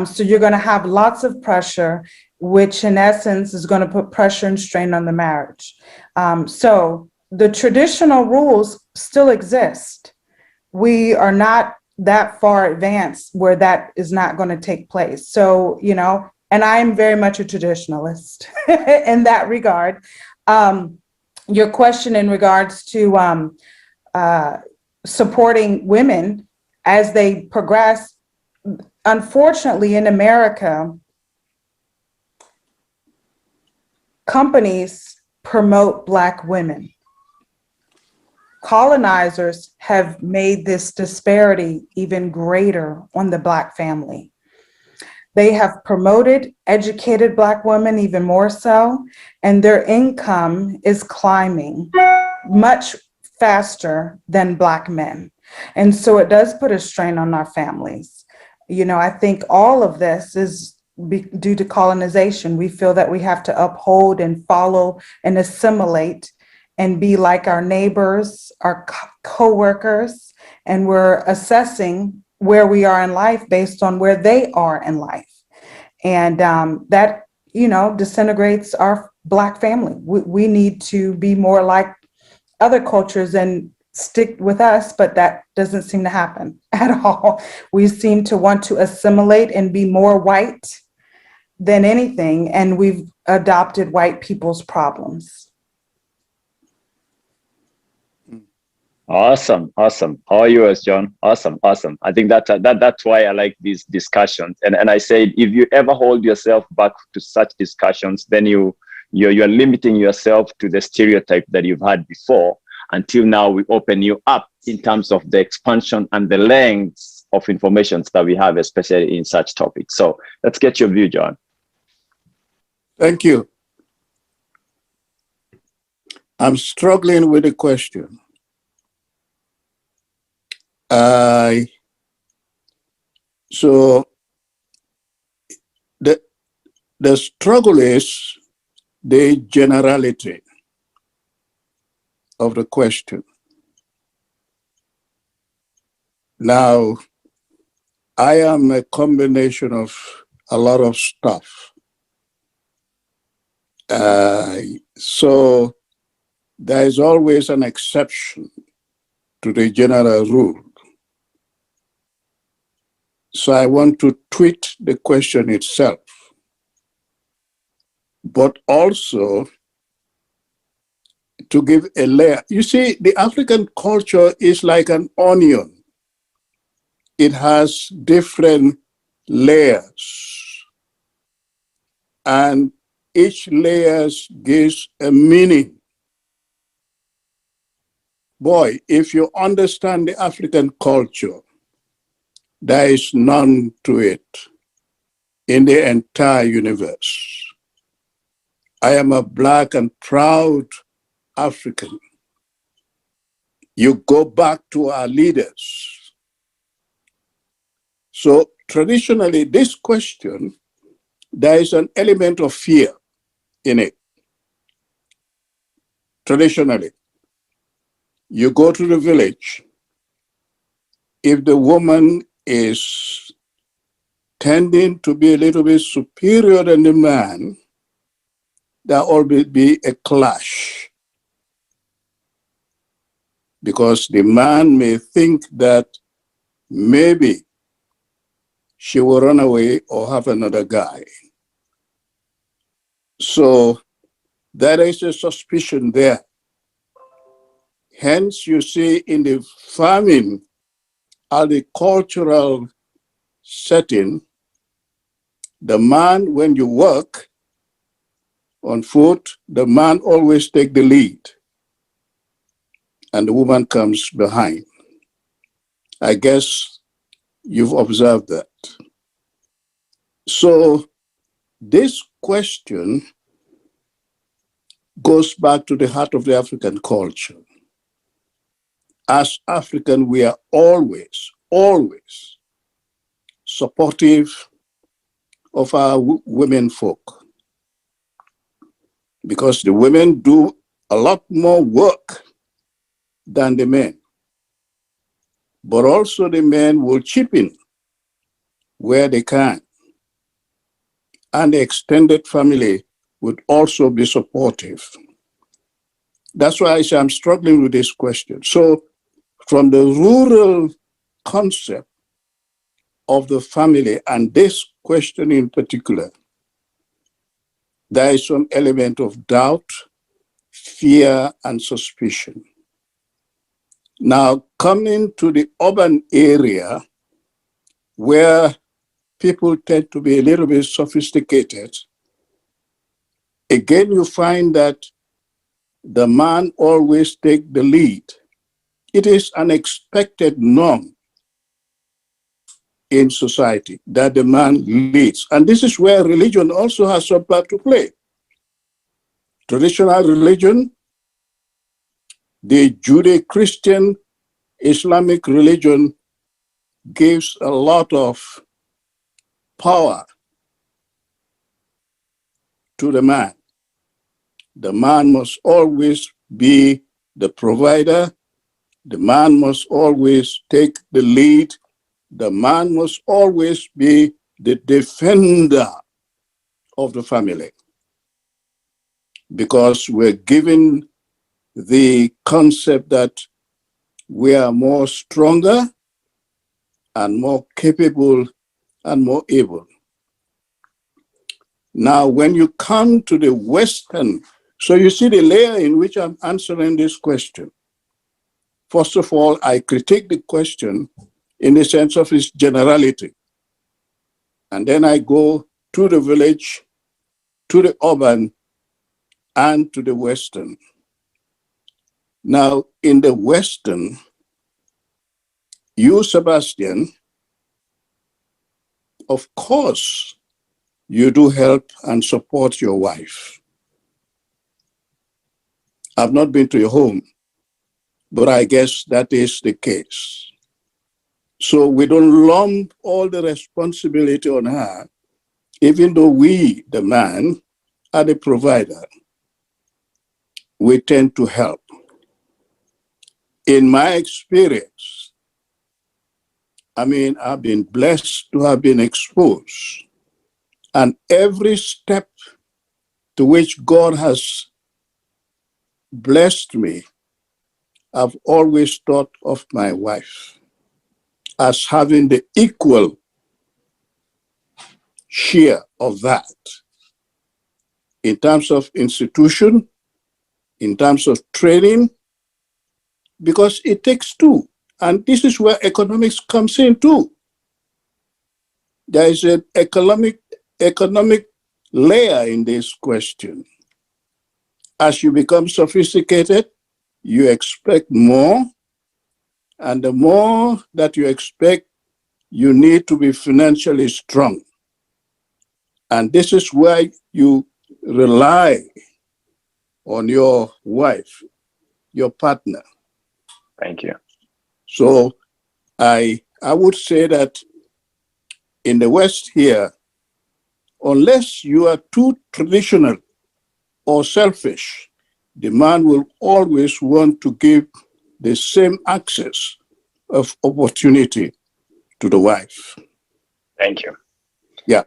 Speaker 5: So you're going to have lots of pressure, which in essence is going to put pressure and strain on the marriage. So the traditional rules still exist. We are not that far advanced where that is not going to take place. So, and I'm very much a traditionalist in that regard. Your question in regards to supporting women as they progress, unfortunately in America, companies promote Black women. Colonizers have made this disparity even greater on the Black family. They have promoted educated Black women even more so, and their income is climbing much faster than Black men. And so it does put a strain on our families. I think all of this is due to colonization. We feel that we have to uphold and follow and assimilate and be like our neighbors, our co-workers, and we're assessing where we are in life based on where they are in life. And that, disintegrates our Black family. We need to be more like other cultures and stick with us, but that doesn't seem to happen at all. We seem to want to assimilate and be more white than anything, and we've adopted white people's problems.
Speaker 2: Awesome. All yours, John. Awesome. I think that's why I like these discussions. And I said, if you ever hold yourself back to such discussions, then you're limiting yourself to the stereotype that you've had before. Until now, we open you up in terms of the expansion and the lengths of information that we have, especially in such topics. So let's get your view, John.
Speaker 7: Thank you. I'm struggling with the question. So the struggle is the generality of the question. Now, I am a combination of a lot of stuff. So there is always an exception to the general rule. So I want to tweak the question itself, but also to give a layer. You see, the African culture is like an onion. It has different layers, and each layer gives a meaning. Boy, if you understand the African culture, there is none to it in the entire universe. I am a Black and proud African. You go back to our leaders. So traditionally, this question, there is an element of fear in it. Traditionally, you go to the village, if the woman is tending to be a little bit superior than the man, there will always be a clash. Because the man may think that maybe she will run away or have another guy. So there is a suspicion there. Hence, you see in the farming or the cultural setting, the man, when you work on foot, the man always takes the lead and the woman comes behind. I guess you've observed that. So this question goes back to the heart of the African culture. As African, we are always supportive of our women folk, because the women do a lot more work than the men. But also the men will chip in where they can. And the extended family would also be supportive. That's why I say I'm struggling with this question. So from the rural concept of the family, and this question in particular, there is some element of doubt, fear, and suspicion. Now, coming to the urban area, where people tend to be a little bit sophisticated, again, you find that the man always takes the lead. It is an expected norm in society that the man leads. And this is where religion also has some part to play. Traditional religion, the Judeo-Christian Islamic religion gives a lot of power to the man. The man must always be the provider. The man must always take the lead. The man must always be the defender of the family. Because we're given the concept that we are more stronger and more capable and more able. Now, when you come to the Western, so you see the layer in which I'm answering this question. First of all, I critique the question in the sense of its generality. And then I go to the village, to the urban, and to the Western. Now, in the Western, you, Sebastian, of course, you do help and support your wife. I've not been to your home, but I guess that is the case. So we don't lump all the responsibility on her, even though we, the man, are the provider. We tend to help. In my experience, I've been blessed to have been exposed. And every step to which God has blessed me, I've always thought of my wife as having the equal share of that in terms of institution, in terms of training, because it takes two. And this is where economics comes in too. There is an economic layer in this question. As you become sophisticated, you expect more. And the more that you expect, you need to be financially strong. And this is where you rely on your wife, your partner.
Speaker 2: Thank you.
Speaker 7: So I would say that in the West here, unless you are too traditional or selfish, the man will always want to give the same access of opportunity to the wife.
Speaker 2: Thank you.
Speaker 7: Yeah.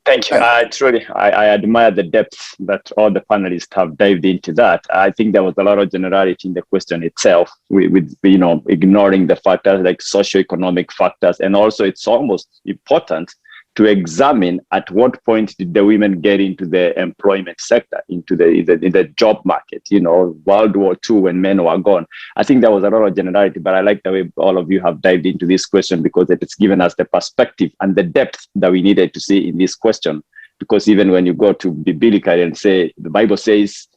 Speaker 2: Thank you. I admire the depth that all the panelists have dived into that. I think there was a lot of generality in the question itself, with ignoring the factors like socioeconomic factors, and also it's almost important to examine at what point did the women get into the employment sector, into the job market. World War II when men were gone. I think there was a lot of generality, but I like the way all of you have dived into this question because it has given us the perspective and the depth that we needed to see in this question. Because even when you go to biblical and say, the Bible says,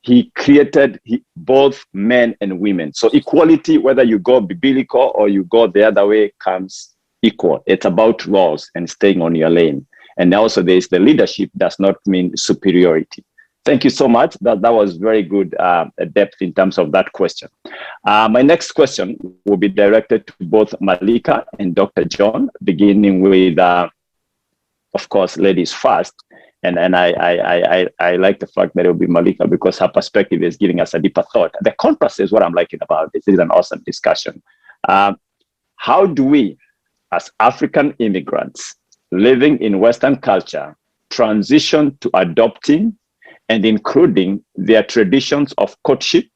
Speaker 2: he created both men and women. So equality, whether you go biblical or you go the other way, comes equal. It's about roles and staying on your lane. And also there's the leadership does not mean superiority. Thank you so much. That was very good depth in terms of that question. My next question will be directed to both Malika and Dr. John, beginning with, of course, ladies first. And I like the fact that it will be Malika because her perspective is giving us a deeper thought. The contrast is what I'm liking about this. This is an awesome discussion. How do we, as African immigrants living in Western culture, transition to adopting and including their traditions of courtship,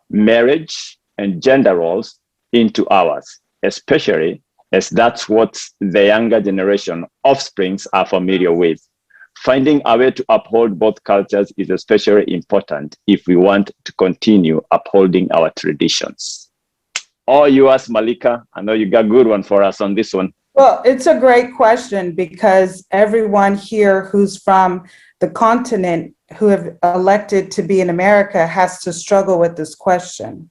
Speaker 2: marriage, and gender roles into ours, especially as that's what the younger generation offsprings are familiar with. Finding a way to uphold both cultures is especially important if we want to continue upholding our traditions. All yours, Malika. I know you got a good one for us on this one.
Speaker 5: Well, it's a great question because everyone here who's from the continent who have elected to be in America has to struggle with this question.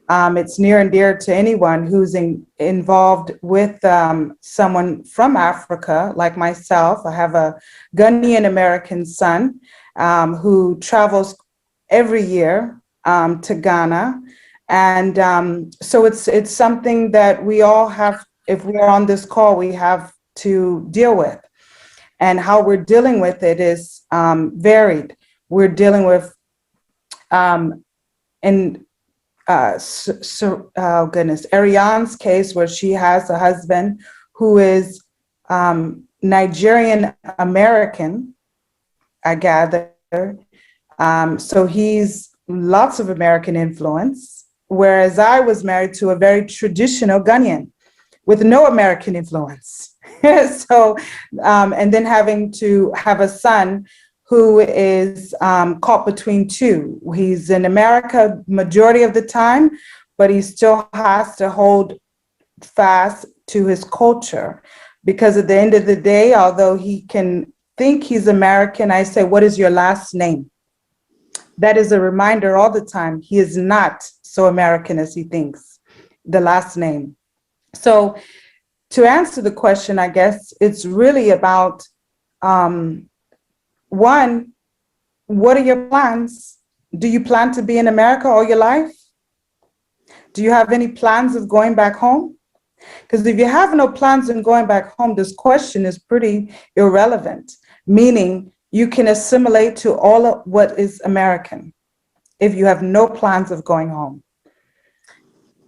Speaker 5: It's near and dear to anyone who's involved with someone from Africa, like myself. I have a Ghanaian American son who travels every year to Ghana. And so it's something that we all have, if we're on this call, we have to deal with. and how we're dealing with it is varied. We're dealing with, Arianna's case, where she has a husband who is Nigerian American, I gather. So he's lots of American influence, whereas I was married to a very traditional Ghanaian with no American influence. So, and then having to have a son who is caught between two. He's in America majority of the time, but he still has to hold fast to his culture, because at the end of the day, although he can think he's American, I say, what is your last name? That is a reminder all the time. He is not so American as he thinks, the last name. So to answer the question, I guess it's really about, one, what are your plans? Do you plan to be in America all your life? Do you have any plans of going back home? Because if you have no plans on going back home, this question is pretty irrelevant, meaning you can assimilate to all of what is American if you have no plans of going home.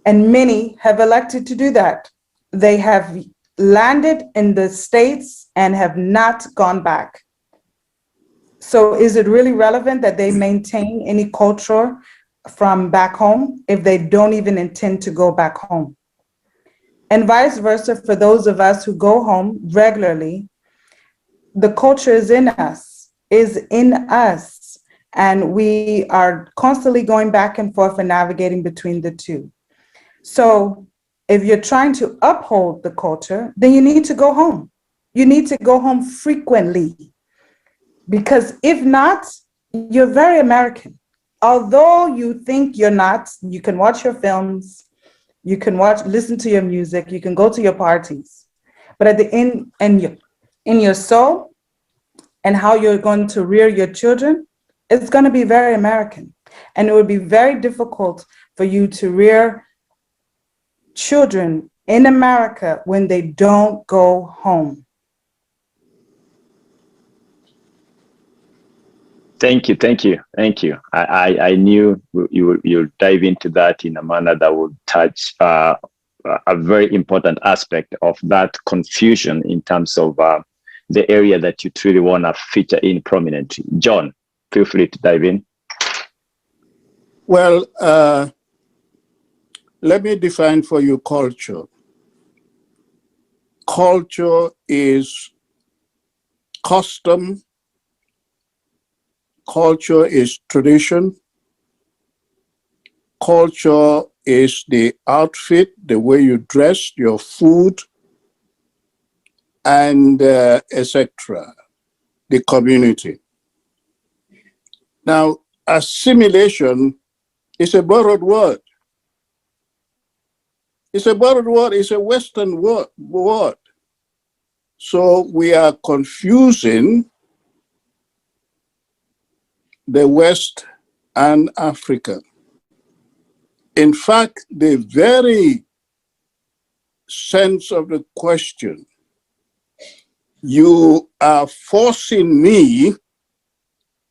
Speaker 5: And many have elected to do that. They have landed in the States and have not gone back. So is it really relevant that they maintain any culture from back home if they don't even intend to go back home? And vice versa, for those of us who go home regularly, the culture is in us, and we are constantly going back and forth and navigating between the two. So if you're trying to uphold the culture, then you need to go home. You need to go home frequently, because if not, you're very American. Although you think you're not, you can watch your films, you can listen to your music, you can go to your parties, but at the end, in your soul and how you're going to rear your children, it's going to be very American. And it would be very difficult for you to rear children in America when they don't go home.
Speaker 2: Thank you. I knew you'll dive into that in a manner that would touch a very important aspect of that confusion in terms of the area that you truly want to feature in prominently. John, feel free to dive in.
Speaker 7: Well, let me define for you culture. Culture is custom. Culture is tradition. Culture is the outfit, the way you dress, your food, and etc. The community. Now, assimilation is a borrowed word. It's a borrowed word. It's a Western word. So we are confusing the West and Africa. In fact, the very sense of the question, you are forcing me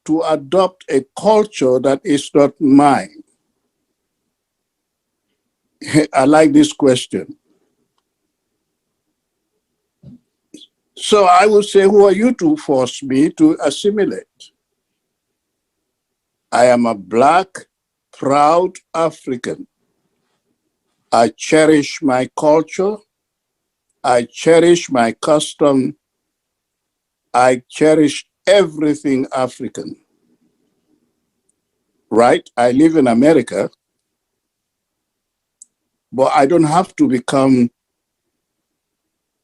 Speaker 7: to adopt a culture that is not mine. I like this question. So I will say, who are you to force me to assimilate? I am a Black, proud African. I cherish my culture. I cherish my custom. I cherish everything African. Right? I live in America, but I don't have to become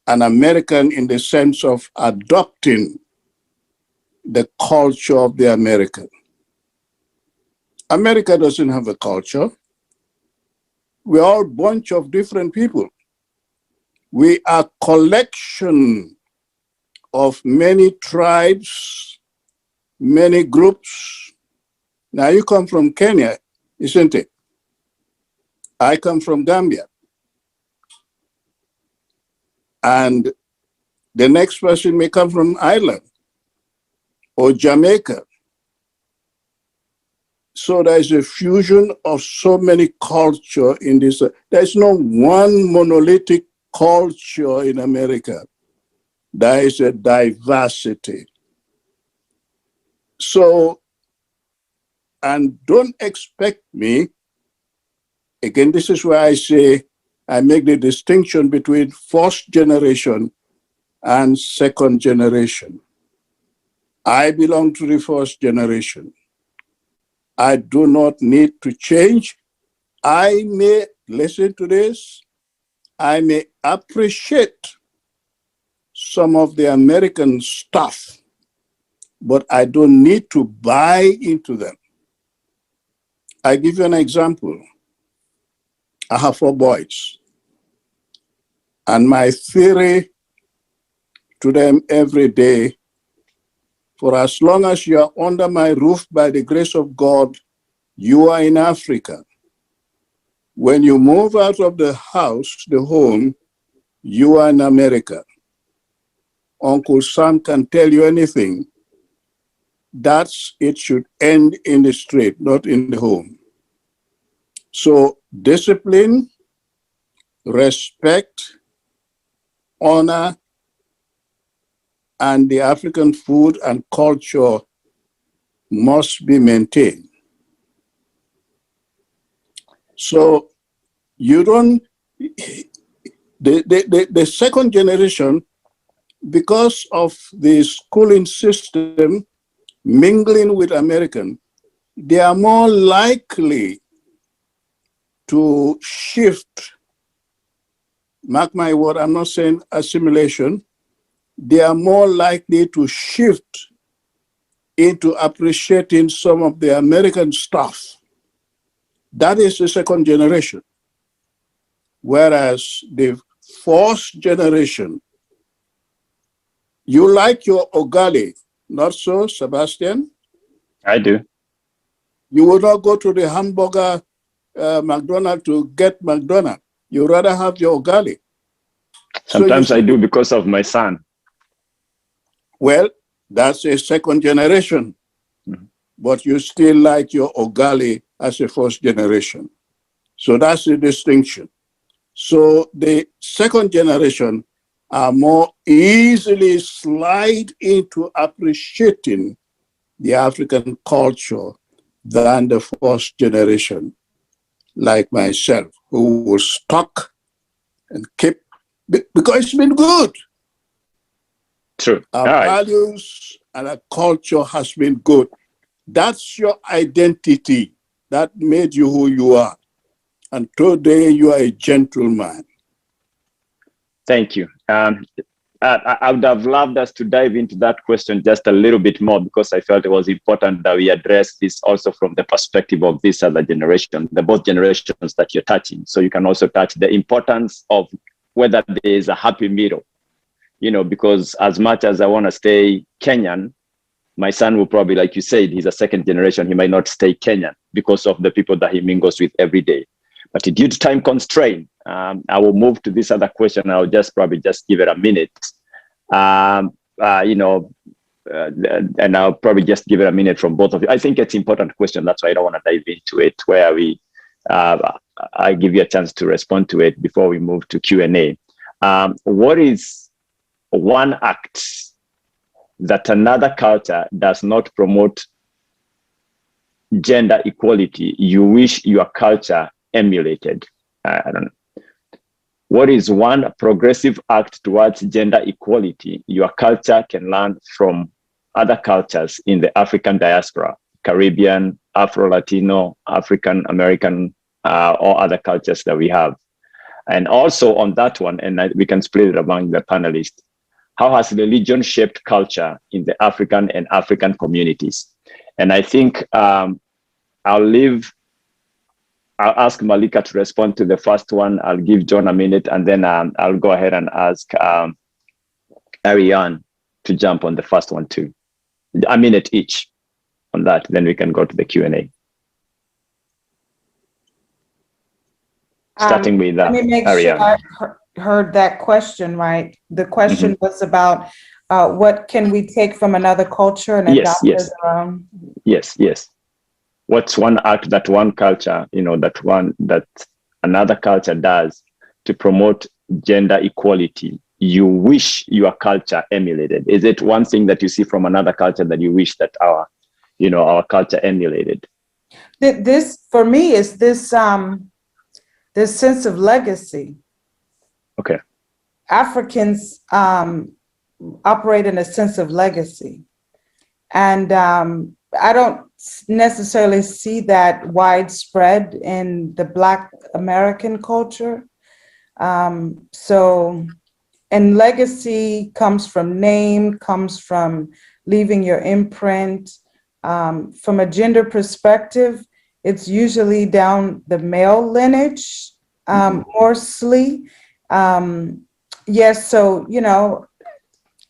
Speaker 7: an American in the sense of adopting the culture of the American. America doesn't have a culture. We're all a bunch of different people. We are a collection of many tribes, many groups. Now you come from Kenya, isn't it? I come from Gambia. And The next person may come from Ireland or Jamaica. So there is a fusion of so many cultures in this. There's no one monolithic culture in America. There is a diversity. So, and don't expect me, again, this is where I say, I make the distinction between first generation and second generation. I belong to the first generation. I do not need to change. I may, listen to this, I may appreciate some of the American stuff, but I don't need to buy into them. I give you an example. I have 4 boys, and my theory to them every day, for as long as you are under my roof by the grace of God, you are in Africa. When you move out of the house, the home, you are in America. Uncle Sam can tell you anything. It should end in the street, not in the home. So discipline, respect, honor, and the African food and culture must be maintained. So you don't, the second generation, because of the schooling system mingling with American, they are more likely to shift. Mark my word, I'm not saying assimilation. They are more likely to shift into appreciating some of the American stuff. That is the second generation. Whereas the first generation, you like your ugali, not so, Sebastian?
Speaker 2: I do.
Speaker 7: You would not go to the hamburger McDonald's to get McDonald's. You rather have your ugali.
Speaker 2: Sometimes I do because of my son.
Speaker 7: Well, that's a second generation, but you still like your ugali as a first generation. So that's the distinction. So the second generation are more easily slide into appreciating the African culture than the first generation, like myself, who was stuck and kept, because it's been good.
Speaker 2: True.
Speaker 7: Our values and our culture has been good. That's your identity that made you who you are. And today you are a gentleman.
Speaker 2: Thank you. I would have loved us to dive into that question just a little bit more, because I felt it was important that we address this also from the perspective of this other generation, the both generations that you're touching. So you can also touch the importance of whether there is a happy middle, because as much as I want to stay Kenyan, my son will probably, like you said, he's a second generation. He might not stay Kenyan because of the people that he mingles with every day. But due to time constraint, I will move to this other question. I'll probably just give it a minute, and I'll probably just give it a minute from both of you. I think it's an important question. That's why I don't want to dive into it, where I give you a chance to respond to it before we move to Q&A. What is one act that another culture does not promote gender equality you wish your culture emulated? I don't know. What is one progressive act towards gender equality your culture can learn from other cultures in the African diaspora, Caribbean, Afro-Latino, African American, or other cultures that we have? And also on that one, and we can split it among the panelists, how has religion shaped culture in the African and African communities? And I think I'll ask Malika to respond to the first one. I'll give John a minute, and then I'll go ahead and ask Arianna to jump on the first one too. A minute each on that, then we can go to the Q&A. Starting with
Speaker 5: let me make
Speaker 2: Arianna.
Speaker 5: sure heard that question right. The question was about what can we take from another culture and adopt as our own?
Speaker 2: Yes. What's one act that one culture, that another culture does to promote gender equality you wish your culture emulated? Is it one thing that you see from another culture that you wish that our culture emulated?
Speaker 5: This for me is this sense of legacy.
Speaker 2: Okay.
Speaker 5: Africans operate in a sense of legacy. And I don't necessarily see that widespread in the Black American culture. And legacy comes from name, comes from leaving your imprint. From a gender perspective, it's usually down the male lineage, mostly. Yes, so,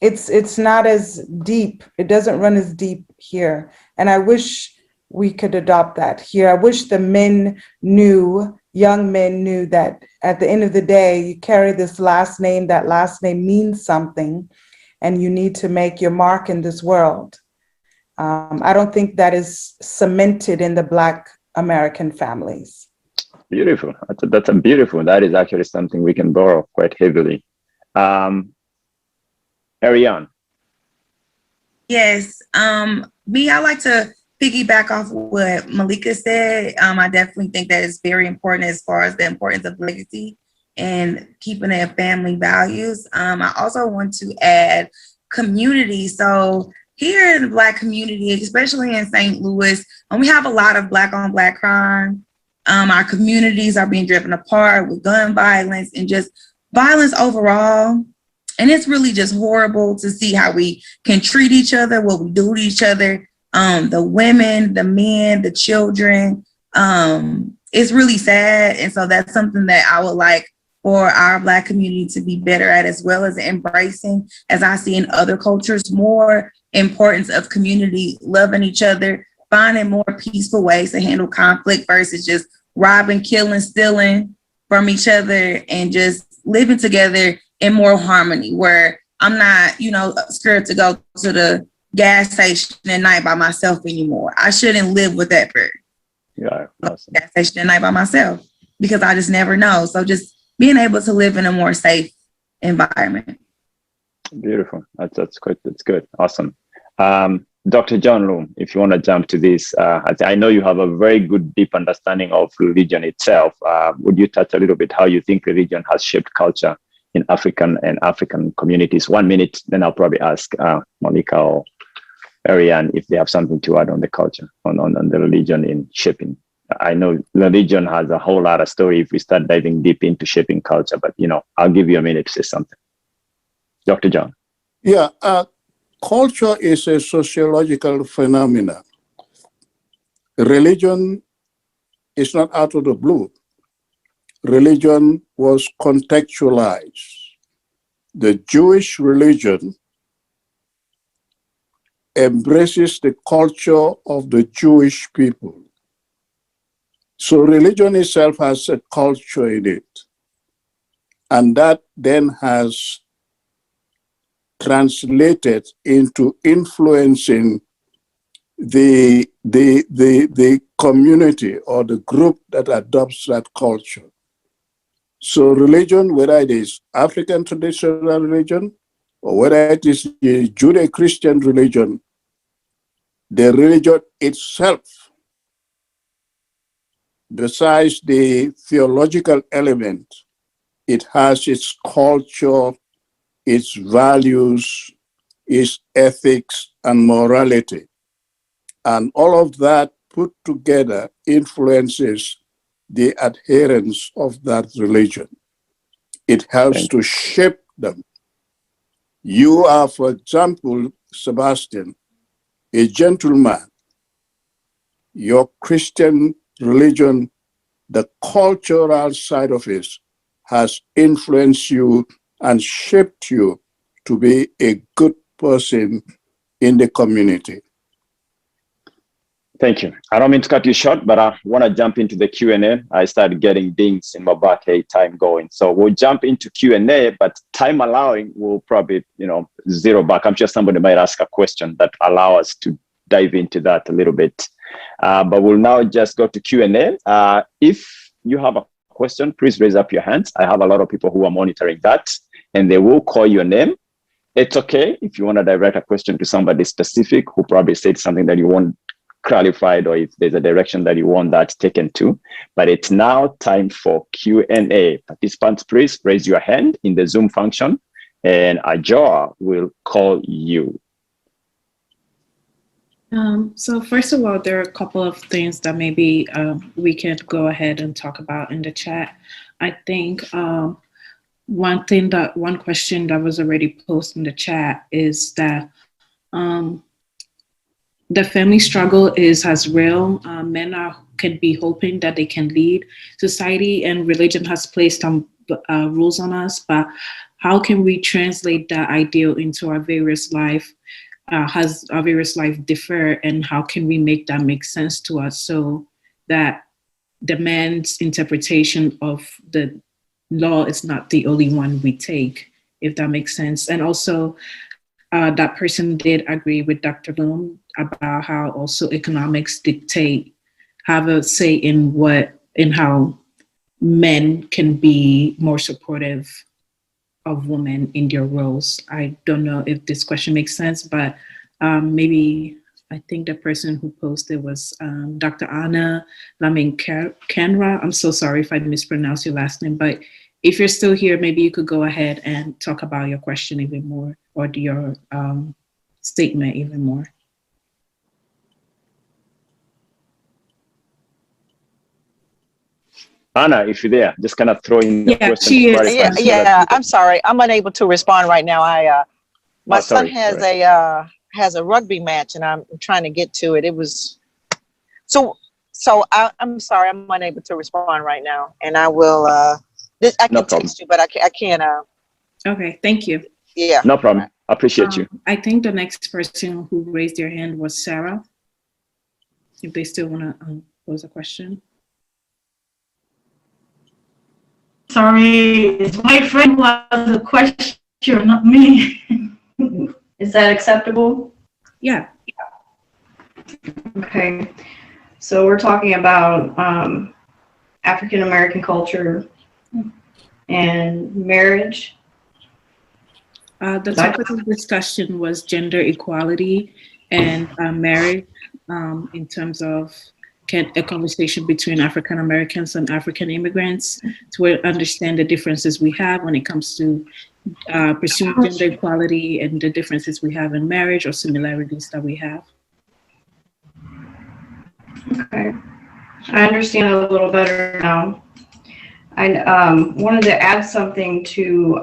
Speaker 5: it's not as deep. It doesn't run as deep here. And I wish we could adopt that here. I wish the young men knew that at the end of the day, you carry this last name, that last name means something, and you need to make your mark in this world. I don't think that is cemented in the Black American families.
Speaker 2: Beautiful. That's a beautiful. That is actually something we can borrow quite heavily. Arianna.
Speaker 10: Yes. Me, I like to piggyback off what Malika said. I definitely think that is very important as far as the importance of legacy and keeping their family values. I also want to add community. So here in the Black community, especially in St. Louis, we have a lot of Black on Black crime. Our communities are being driven apart with gun violence and just violence overall. And it's really just horrible to see how we can treat each other, what we do to each other, the women, the men, the children. It's really sad. And so that's something that I would like for our Black community to be better at, as well as embracing, as I see in other cultures, more importance of community, loving each other, finding more peaceful ways to handle conflict versus just robbing, killing, stealing from each other, and just living together in more harmony, where I'm not, scared to go to the gas station at night by myself anymore. I shouldn't live with that fear.
Speaker 2: Yeah, awesome.
Speaker 10: Gas station at night by myself, because I just never know. So just being able to live in a more safe environment.
Speaker 2: Beautiful. That's good. Awesome. Dr. John Loom, if you want to jump to this, I know you have a very good, deep understanding of religion itself. Would you touch a little bit how you think religion has shaped culture in African communities? 1 minute, then I'll probably ask Malika or Arianna if they have something to add on the culture, on the religion in shaping. I know religion has a whole lot of story if we start diving deep into shaping culture, but I'll give you a minute to say something. Dr. John.
Speaker 7: Yeah, culture is a sociological phenomenon. Religion is not out of the blue. Religion was contextualized. The Jewish religion embraces the culture of the Jewish people. So religion itself has a culture in it. And that then has translated into influencing the community or the group that adopts that culture. So religion, whether it is African traditional religion or whether it is a Judeo-Christian religion, the religion itself, besides the theological element, it has its culture, its values, its ethics and morality. And all of that put together influences the adherents of that religion. It helps to shape them. You are, for example, Sebastian, a gentleman. Your Christian religion, the cultural side of it, has influenced you and shaped you to be a good person in the community.
Speaker 2: Thank you. I don't mean to cut you short, but I want to jump into the Q&A. I started getting dings in my back, hey, time going. So we'll jump into Q&A, but time allowing, we'll probably, zero back. I'm sure somebody might ask a question that allow us to dive into that a little bit. But we'll now just go to Q&A. If you have a question, please raise up your hands. I have a lot of people who are monitoring that, and they will call your name. It's okay if you want to direct a question to somebody specific who probably said something that you want clarified, or if there's a direction that you want that taken to. But it's now time for Q&A. Participants, please raise your hand in the Zoom function, and Ajoa will call you.
Speaker 9: So first of all, there are a couple of things that maybe we can go ahead and talk about in the chat. I think one question that was already posted in the chat is that the family struggle is as real. Men can be hoping that they can lead society, and religion has placed some rules on us, but how can we translate that ideal into our various life? Has our various life differ, and how can we make that make sense to us so that the man's interpretation of the law is not the only one we take, if that makes sense? And also, that person did agree with Dr. Bloom about how also economics have a say in how men can be more supportive of women in their roles. I don't know if this question makes sense, but maybe I think the person who posted was Dr. Anna Kenra. I'm so sorry if I mispronounced your last name, but if you're still here, maybe you could go ahead and talk about your question even more, or your statement even more.
Speaker 2: Anna, if you're there, just kind of throw in the question.
Speaker 9: She is.
Speaker 11: Yeah. I'm sorry, I'm unable to respond right now. My son has a rugby match, and I'm trying to get to it. It was I'm sorry, I'm unable to respond right now, and I will. I can text you, but I can't.
Speaker 9: Okay, thank you.
Speaker 11: Yeah.
Speaker 2: No problem. I appreciate you.
Speaker 9: I think the next person who raised their hand was Sarah. If they still want to pose a question.
Speaker 12: Sorry, it's my friend who has a question, not me. Is that acceptable?
Speaker 9: Yeah.
Speaker 12: Okay. So we're talking about African American culture and marriage.
Speaker 9: The topic of discussion was gender equality and marriage in terms of a conversation between African Americans and African immigrants to understand the differences we have when it comes to pursuing gender equality, and the differences we have in marriage or similarities that we have.
Speaker 12: Okay, I understand a little better now. I wanted to add something to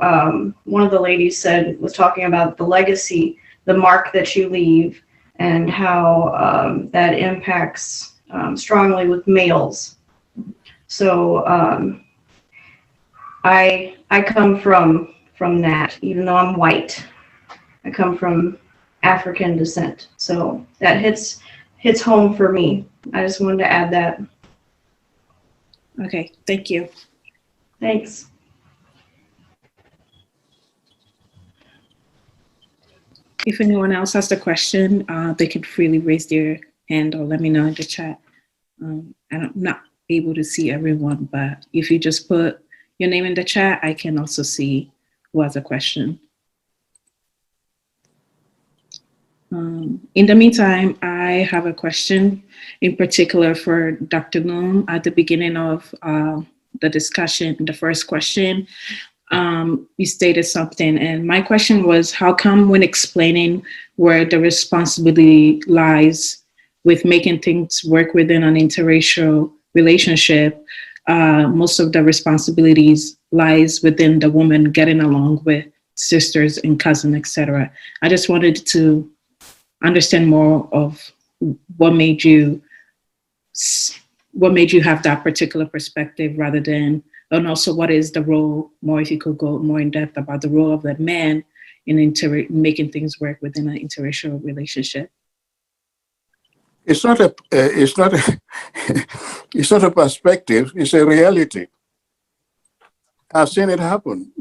Speaker 12: one of the ladies was talking about the legacy, the mark that you leave, and how that impacts strongly with males. So I come from that, even though I'm white. I come from African descent, so that hits home for me. I just wanted to add that.
Speaker 9: Okay, thank you.
Speaker 12: Thanks.
Speaker 9: If anyone else has a question, they can freely raise their hand or let me know in the chat. And I'm not able to see everyone, but if you just put your name in the chat, I can also see who has a question. In the meantime, I have a question in particular for Dr. Bloom. At the beginning of the discussion, the first question, you stated something, and my question was, how come when explaining where the responsibility lies with making things work within an interracial relationship, most of the responsibilities lies within the woman getting along with sisters and cousins, etc. I just wanted to understand more of what made you have that particular perspective, rather than, and also what is the role, more if you could go more in depth about the role of that man in making things work within an interracial relationship.
Speaker 7: it's not a it's not a it's not a perspective. It's a reality. I've seen it happen.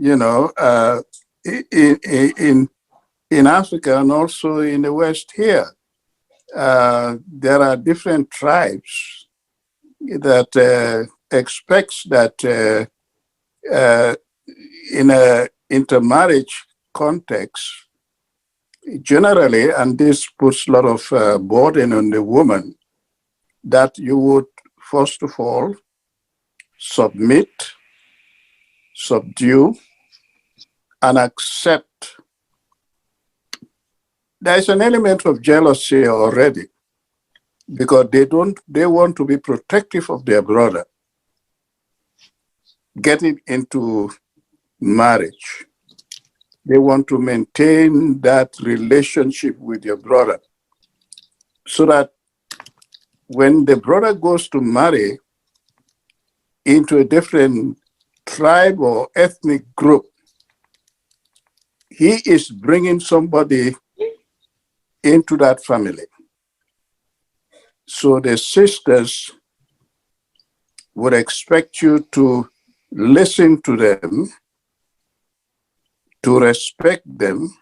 Speaker 7: In Africa and also in the West here, there are different tribes that expects that in a intermarriage context, generally, and this puts a lot of burden on the woman, that you would first of all submit, subdue, and accept. There's an element of jealousy already because they want to be protective of their brother getting into marriage. They want to maintain that relationship with your brother so that when the brother goes to marry into a different tribe or ethnic group, he is bringing somebody into that family. So the sisters would expect you to listen to them, to respect them,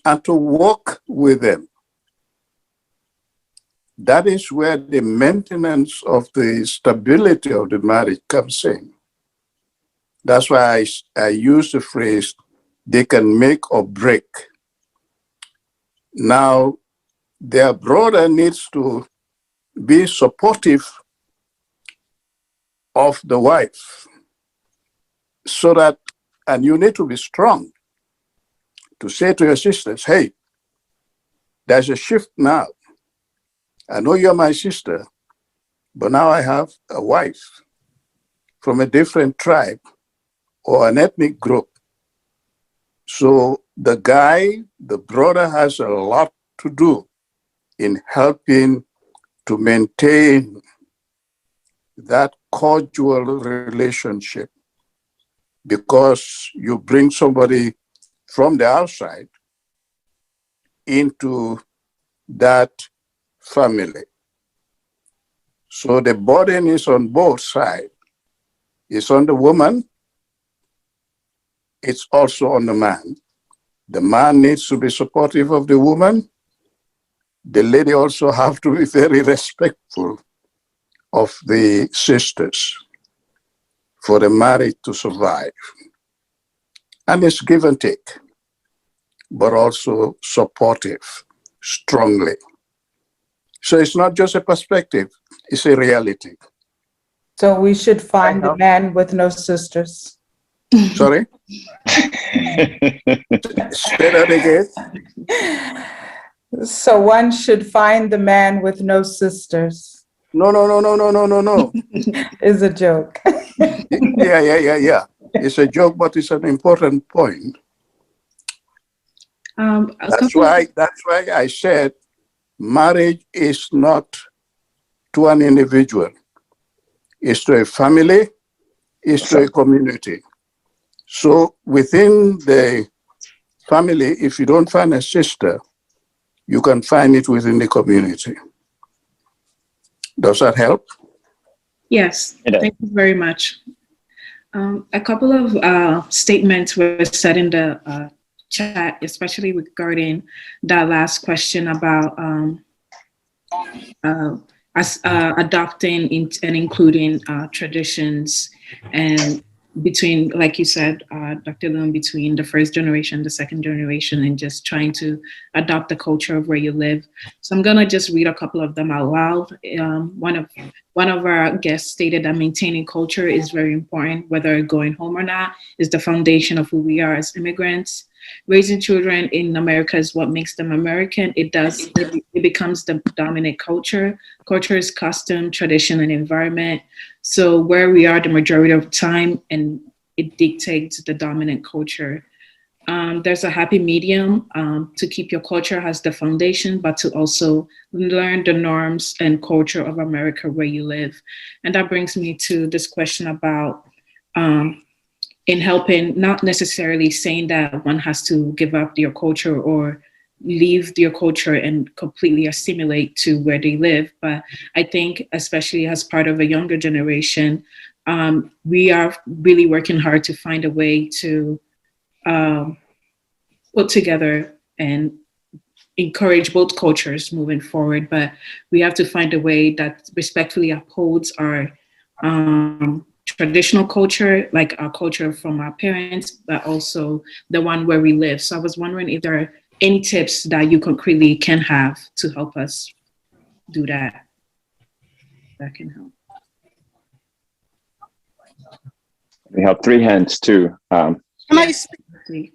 Speaker 7: and to work with them. That is where the maintenance of the stability of the marriage comes in. That's why I use the phrase, they can make or break. Now, their brother needs to be supportive of the wife so that, and you need to be strong to say to your sisters, hey, there's a shift now. I know you're my sister, but now I have a wife from a different tribe or an ethnic group. So the brother has a lot to do in helping to maintain that cordial relationship, because you bring somebody from the outside into that family. So the burden is on both sides. It's on the woman, it's also on the man. The man needs to be supportive of the woman. The lady also have to be very respectful of the sisters for the marriage to survive. And it's give and take, but also supportive, strongly. So it's not just a perspective, it's a reality.
Speaker 5: So we should find the man with no sisters.
Speaker 7: Sorry? Say that again.
Speaker 5: So one should find the man with no sisters.
Speaker 7: No.
Speaker 5: Is a joke.
Speaker 7: Yeah. It's a joke, but it's an important point. That's why I said marriage is not to an individual. It's to a family, it's to a community. So within the family, if you don't find a sister, you can find it within the community. Does that help?
Speaker 9: Yes, thank you very much. A couple of statements were said in the chat, especially regarding that last question about adopting and including traditions, and between, like you said, Dr. Lum, between the first generation, the second generation, and just trying to adopt the culture of where you live. So I'm gonna just read a couple of them out loud. One of our guests stated that maintaining culture is very important, whether going home or not, is the foundation of who we are as immigrants. Raising children in America is what makes them American. It becomes the dominant culture. Culture is custom, tradition, and environment. So where we are the majority of the time, and it dictates the dominant culture. There's a happy medium to keep your culture as the foundation, but to also learn the norms and culture of America where you live. And that brings me to this question about in helping, not necessarily saying that one has to give up your culture or leave their culture and completely assimilate to where they live. But I think, especially as part of a younger generation, we are really working hard to find a way to put together and encourage both cultures moving forward. But we have to find a way that respectfully upholds our traditional culture, like our culture from our parents, but also the one where we live. So I was wondering if there are any tips that you concretely can have to help us do that. That can help.
Speaker 2: We have 3 hands too.
Speaker 13: Can I speak?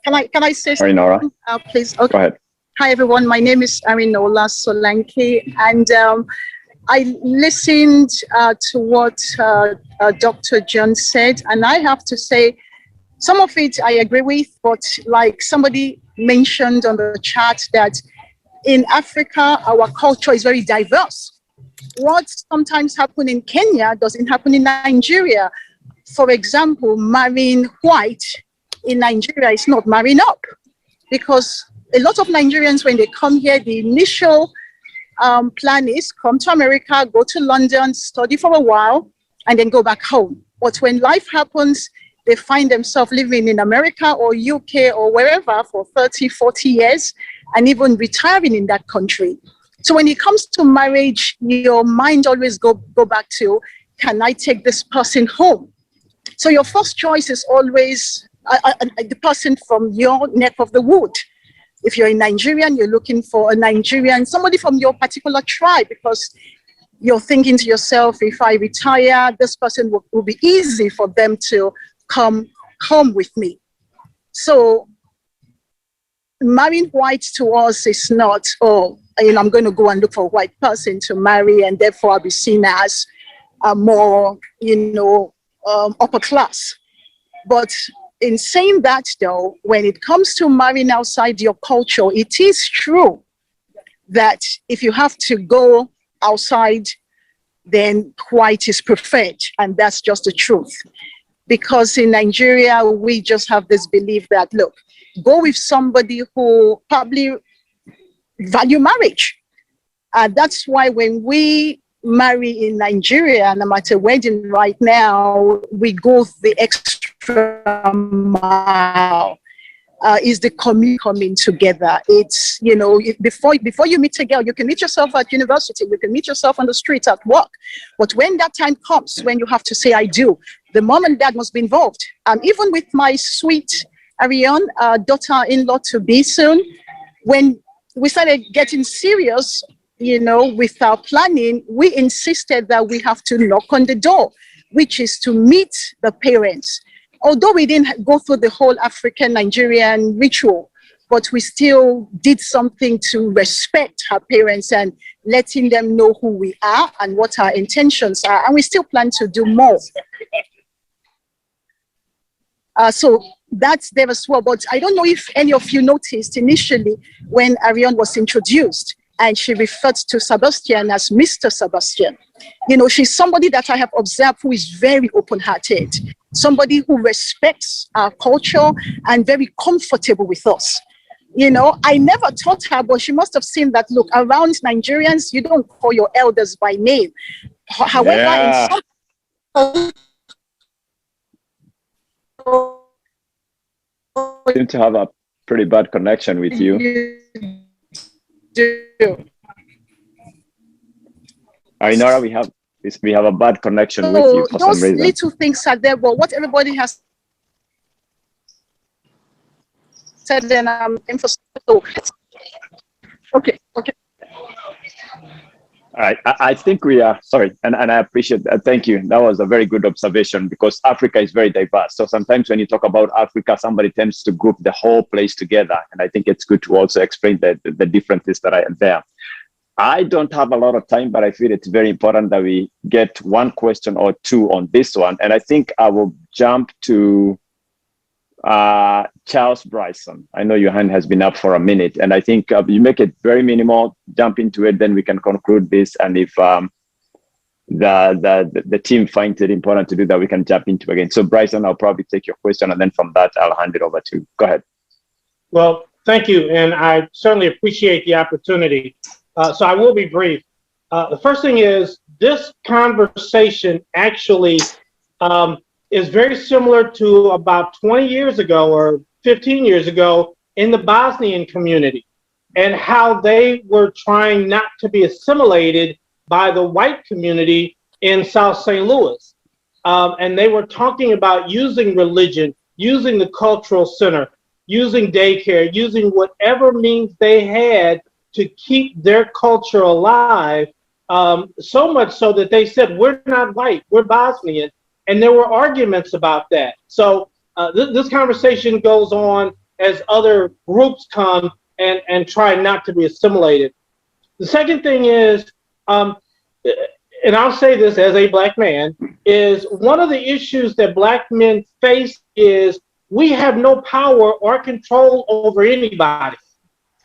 Speaker 13: Can I say something,
Speaker 2: Nora?
Speaker 13: please? Okay.
Speaker 2: Go ahead.
Speaker 13: Hi, everyone. My name is Arianna Solanke, and I listened to what Dr. John said, and I have to say, some of it I agree with, but like somebody mentioned on the chat that in Africa, our culture is very diverse. What sometimes happens in Kenya doesn't happen in Nigeria. For example, marrying white in Nigeria is not marrying up, because a lot of Nigerians, when they come here, the initial plan is come to America, go to London, study for a while, and then go back home. But when life happens, they find themselves living in America or UK or wherever for 30, 40 years, and even retiring in that country. So when it comes to marriage, your mind always go back to, can I take this person home? So your first choice is always the person from your neck of the wood. If you're a Nigerian, you're looking for a Nigerian, somebody from your particular tribe, because you're thinking to yourself, if I retire, this person will be easy for them to come home with me. So marrying white to us is not, I'm going to go and look for a white person to marry, and therefore I'll be seen as a more, upper class. But in saying that, though, when it comes to marrying outside your culture, it is true that if you have to go outside, then white is preferred, and that's just the truth. Because in Nigeria, we just have this belief that, look, go with somebody who probably value marriage. That's why when we marry in Nigeria, and I'm at a wedding right now, we go the extra mile. Is the community coming together? It's, before you meet a girl, you can meet yourself at university, you can meet yourself on the street, at work. But when that time comes, when you have to say, I do, the mom and dad must be involved. Even with my sweet Arianna, daughter-in-law to be soon, when we started getting serious, with our planning, we insisted that we have to knock on the door, which is to meet the parents. Although we didn't go through the whole African Nigerian ritual, but we still did something to respect our parents and letting them know who we are and what our intentions are. And we still plan to do more. So that's there as well. But I don't know if any of you noticed initially when Arianna was introduced and she referred to Sebastian as Mr. Sebastian. She's somebody that I have observed who is very open-hearted, somebody who respects our culture and very comfortable with us. I never taught her, but she must have seen that, look, around Nigerians, you don't call your elders by name. However, in some
Speaker 2: seem to have a pretty bad connection with you. Ainara, we have a bad connection with you for some reason.
Speaker 13: Those little things are there, but what everybody has said, then I'm emphasizing. Okay.
Speaker 2: All right, I think we are, sorry, and I appreciate that. Thank you. That was a very good observation, because Africa is very diverse. So sometimes when you talk about Africa, somebody tends to group the whole place together. And I think it's good to also explain the differences that are there. I don't have a lot of time, but I feel it's very important that we get one question or two on this one. And I think I will jump to Charles Bryson. I know your hand has been up for a minute, and I think you make it very minimal, jump into it, then we can conclude this. And if the team finds it important to do that, we can jump into again. So Bryson, I'll probably take your question, and then from that, I'll hand it over to you. Go ahead.
Speaker 14: Well, thank you, and I certainly appreciate the opportunity. So I will be brief. The first thing is, this conversation actually is very similar to about 20 years ago or 15 years ago in the Bosnian community, and how they were trying not to be assimilated by the white community in South St. Louis. And they were talking about using religion, using the cultural center, using daycare, using whatever means they had to keep their culture alive, so much so that they said, we're not white, we're Bosnian. And there were arguments about that. So this conversation goes on as other groups come and try not to be assimilated. The second thing is, and I'll say this as a Black man, is one of the issues that Black men face is we have no power or control over anybody.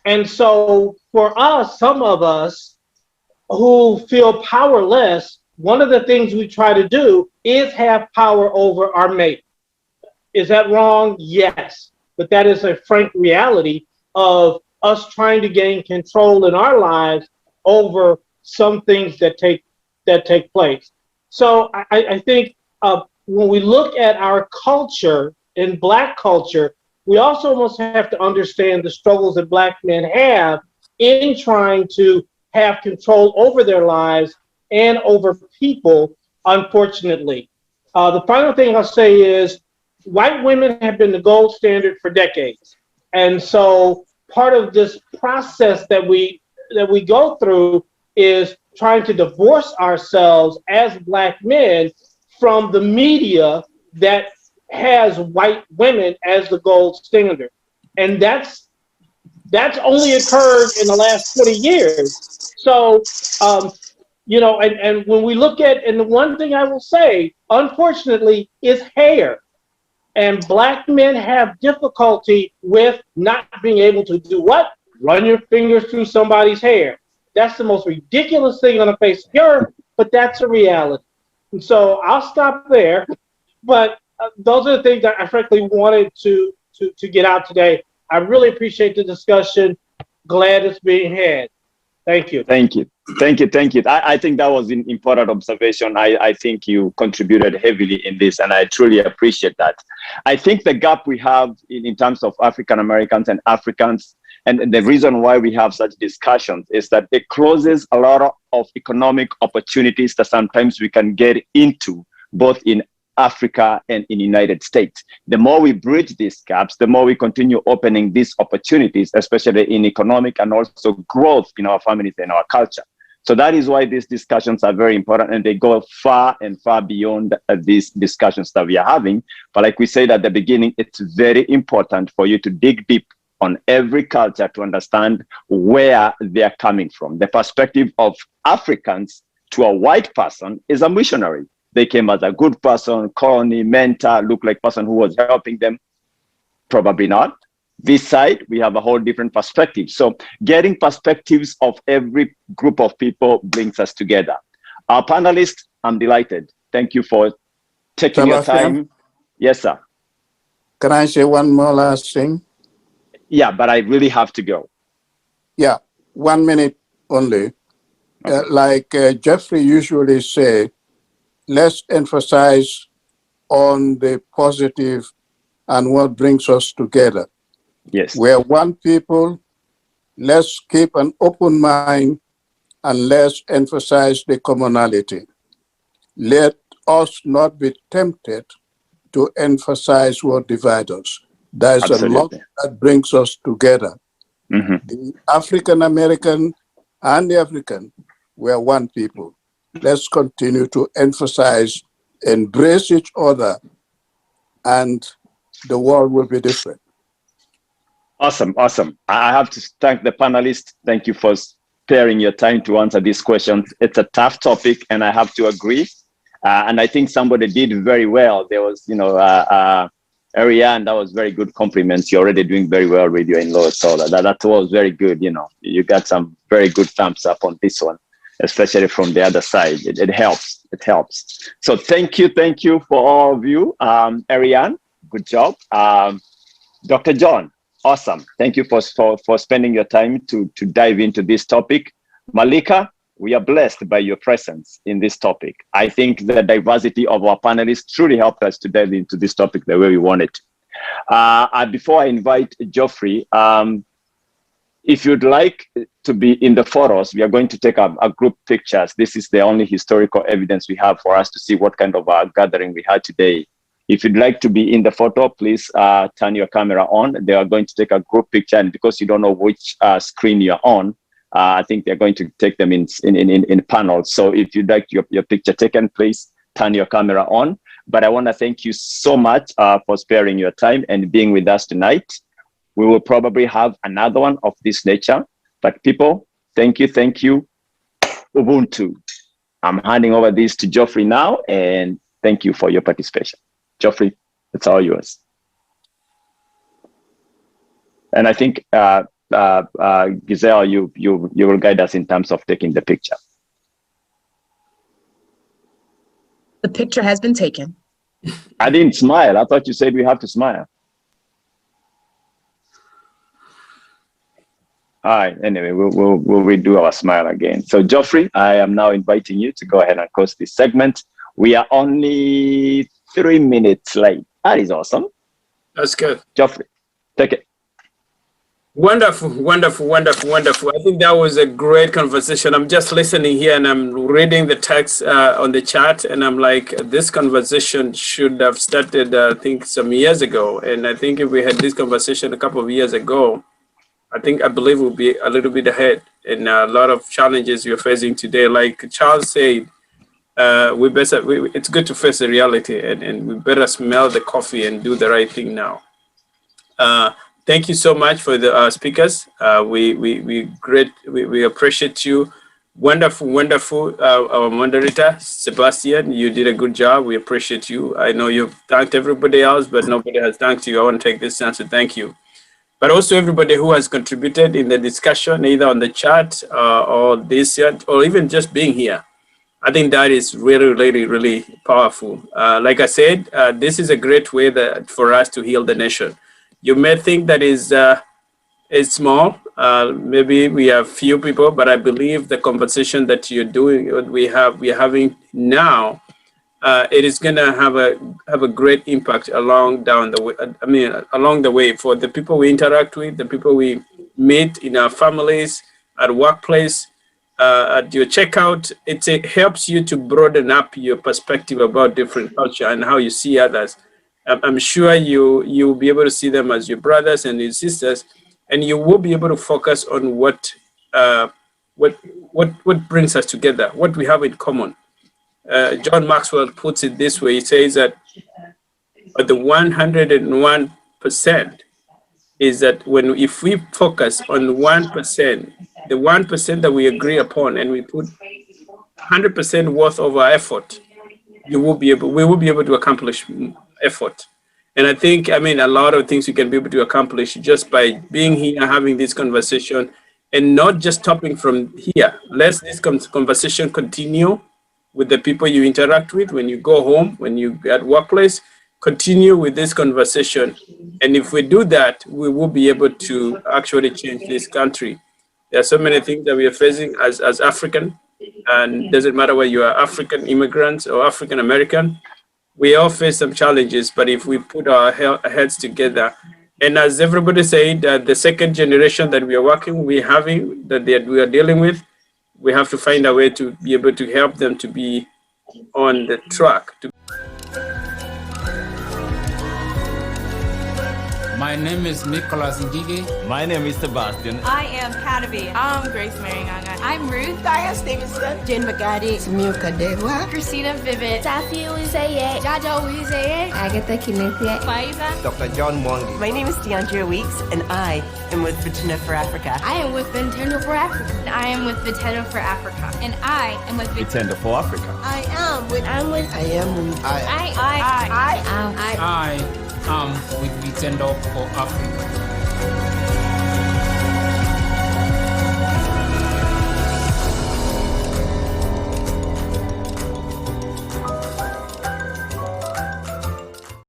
Speaker 14: And so for us, some of us who feel powerless, one of the things we try to do is have power over our mate. Is that wrong? Yes. But that is a frank reality of us trying to gain control in our lives over some things that take place. So I think when we look at our culture, in Black culture, we also must have to understand the struggles that Black men have in trying to have control over their lives and over people, unfortunately. The final thing I'll say is white women have been the gold standard for decades. And so part of this process that we go through is trying to divorce ourselves as Black men from the media that has white women as the gold standard. And that's only occurred in the last 20 years. So, and when we look at, and the one thing I will say, unfortunately, is hair. And Black men have difficulty with not being able to do what? Run your fingers through somebody's hair. That's the most ridiculous thing on the face of the earth, but that's a reality. And so I'll stop there. But those are the things that I frankly wanted to get out today. I really appreciate the discussion. Glad it's being had. Thank you.
Speaker 2: Thank you. I think that was an important observation. I think you contributed heavily in this, and I truly appreciate that. I think the gap we have in terms of African Americans and Africans, and the reason why we have such discussions is that it closes a lot of economic opportunities that sometimes we can get into, both in Africa and in the United States. The more we bridge these gaps, the more we continue opening these opportunities, especially in economic and also growth in our families and our culture. So that is why these discussions are very important, and they go far and far beyond these discussions that we are having. But like we said at the beginning, it's very important for you to dig deep on every culture to understand where they are coming from. The perspective of Africans to a white person is a missionary. They came as a good person, colony, mentor, look like person who was helping them. Probably not. This side, we have a whole different perspective. So getting perspectives of every group of people brings us together. Our panelists, I'm delighted. Thank you for taking your time. Yes, sir.
Speaker 7: Can I say one more last thing?
Speaker 2: Yeah, but I really have to go.
Speaker 7: Yeah, 1 minute only.
Speaker 2: Okay.
Speaker 7: Like Jeffrey usually say, let's emphasize on the positive and what brings us together.
Speaker 2: Yes.
Speaker 7: We're one people. Let's keep an open mind and let's emphasize the commonality. Let us not be tempted to emphasize what divides us. There's
Speaker 2: Absolutely.
Speaker 7: a lot that brings us together.
Speaker 2: Mm-hmm.
Speaker 7: The African American and the African, we're one people. Let's continue to emphasize, embrace each other, and the world will be different.
Speaker 2: Awesome. I have to thank the panelists. Thank you for sparing your time to answer these questions. It's a tough topic, and I have to agree. And I think somebody did very well. There was, Arianna, that was very good compliments. You're already doing very well with your in-laws. So that was very good. You got some very good thumbs up on this one. especially from the other side. It helps. It helps. So thank you for all of you. Arianna, good job. Dr. John, awesome. Thank you for spending your time to dive into this topic. Malika, we are blessed by your presence in this topic. I think the diversity of our panelists truly helped us to dive into this topic the way we wanted to. Before I invite Geoffrey, if you'd like to be in the photos, we are going to take a group pictures. This is the only historical evidence we have for us to see what kind of a gathering we had today. If you'd like to be in the photo, please turn your camera on. They are going to take a group picture, and because you don't know which screen you're on, I think they're going to take them in panels. So if you'd like your picture taken, please turn your camera on. But I want to thank you so much for sparing your time and being with us tonight. We will probably have another one of this nature. But people, thank you. Ubuntu. I'm handing over this to Geoffrey now, and thank you for your participation. Geoffrey, it's all yours. And I think Giselle, you will guide us in terms of taking the picture.
Speaker 4: The picture has been taken.
Speaker 2: I didn't smile. I thought you said we have to smile. All right. Anyway, we'll redo our smile again. So Geoffrey, I am now inviting you to go ahead and close this segment. We are only 3 minutes late. That is awesome.
Speaker 1: That's good.
Speaker 2: Geoffrey, take it.
Speaker 1: Wonderful. I think that was a great conversation. I'm just listening here and I'm reading the text on the chat, and I'm like, this conversation should have started, I think, some years ago. And I think if we had this conversation a couple of years ago, I believe we'll be a little bit ahead in a lot of challenges we're facing today. Like Charles said, it's good to face the reality, and we better smell the coffee and do the right thing now. Thank you so much for the speakers. We appreciate you. Wonderful. Our moderator, Sebastian, you did a good job. We appreciate you. I know you've thanked everybody else, but nobody has thanked you. I want to take this chance to thank you. But also everybody who has contributed in the discussion, either on the chat or this chat, or even just being here. I think that is really powerful. Like I said, this is a great way for us to heal the nation. You may think that is small. Maybe we have few people, but I believe the conversation that you're doing, we're having now, it is going to have a great impact along the way for the people we interact with, the people we meet in our families, at workplace, at your checkout. It helps you to broaden up your perspective about different culture and how you see others. I'm sure you'll be able to see them as your brothers and your sisters, and you will be able to focus on what brings us together, what we have in common. John Maxwell puts it this way. He says that the 101% is that if we focus on 1%, the 1% that we agree upon, and we put 100% worth of our effort, we will be able to accomplish effort. And I think, a lot of things you can be able to accomplish just by being here, having this conversation, and not just stopping from here. Let this conversation continue with the people you interact with when you go home, when you at workplace. Continue with this conversation. And if we do that, we will be able to actually change this country. There are so many things that we are facing as African, and it doesn't matter whether you are African immigrants or African American. We all face some challenges, but if we put our heads together, and as everybody said, the second generation that we are we are dealing with, we have to find a way to be able to help them to be on the track. My name is Nicholas Ngige.
Speaker 15: My name is Sebastian.
Speaker 3: I am Patavi. I'm Grace Mary Nganga. I'm Ruth
Speaker 4: Diane Stevenson.
Speaker 6: Jen Magadi.
Speaker 4: Milka Dewa.
Speaker 3: Christina Vivid.
Speaker 6: Safi Uzaye.
Speaker 3: Jaja Uzaye.
Speaker 6: Agatha Kinesia.
Speaker 3: Faiza.
Speaker 15: Dr. John Mwangi.
Speaker 8: My name is DeAndrea Weeks, and I am with Virginia for Africa.
Speaker 6: I am with Nintendo for Africa.
Speaker 3: I am with Nintendo for Africa. And I am with
Speaker 15: Nintendo for Africa.
Speaker 4: I am with
Speaker 1: I am with Nintendo for Africa.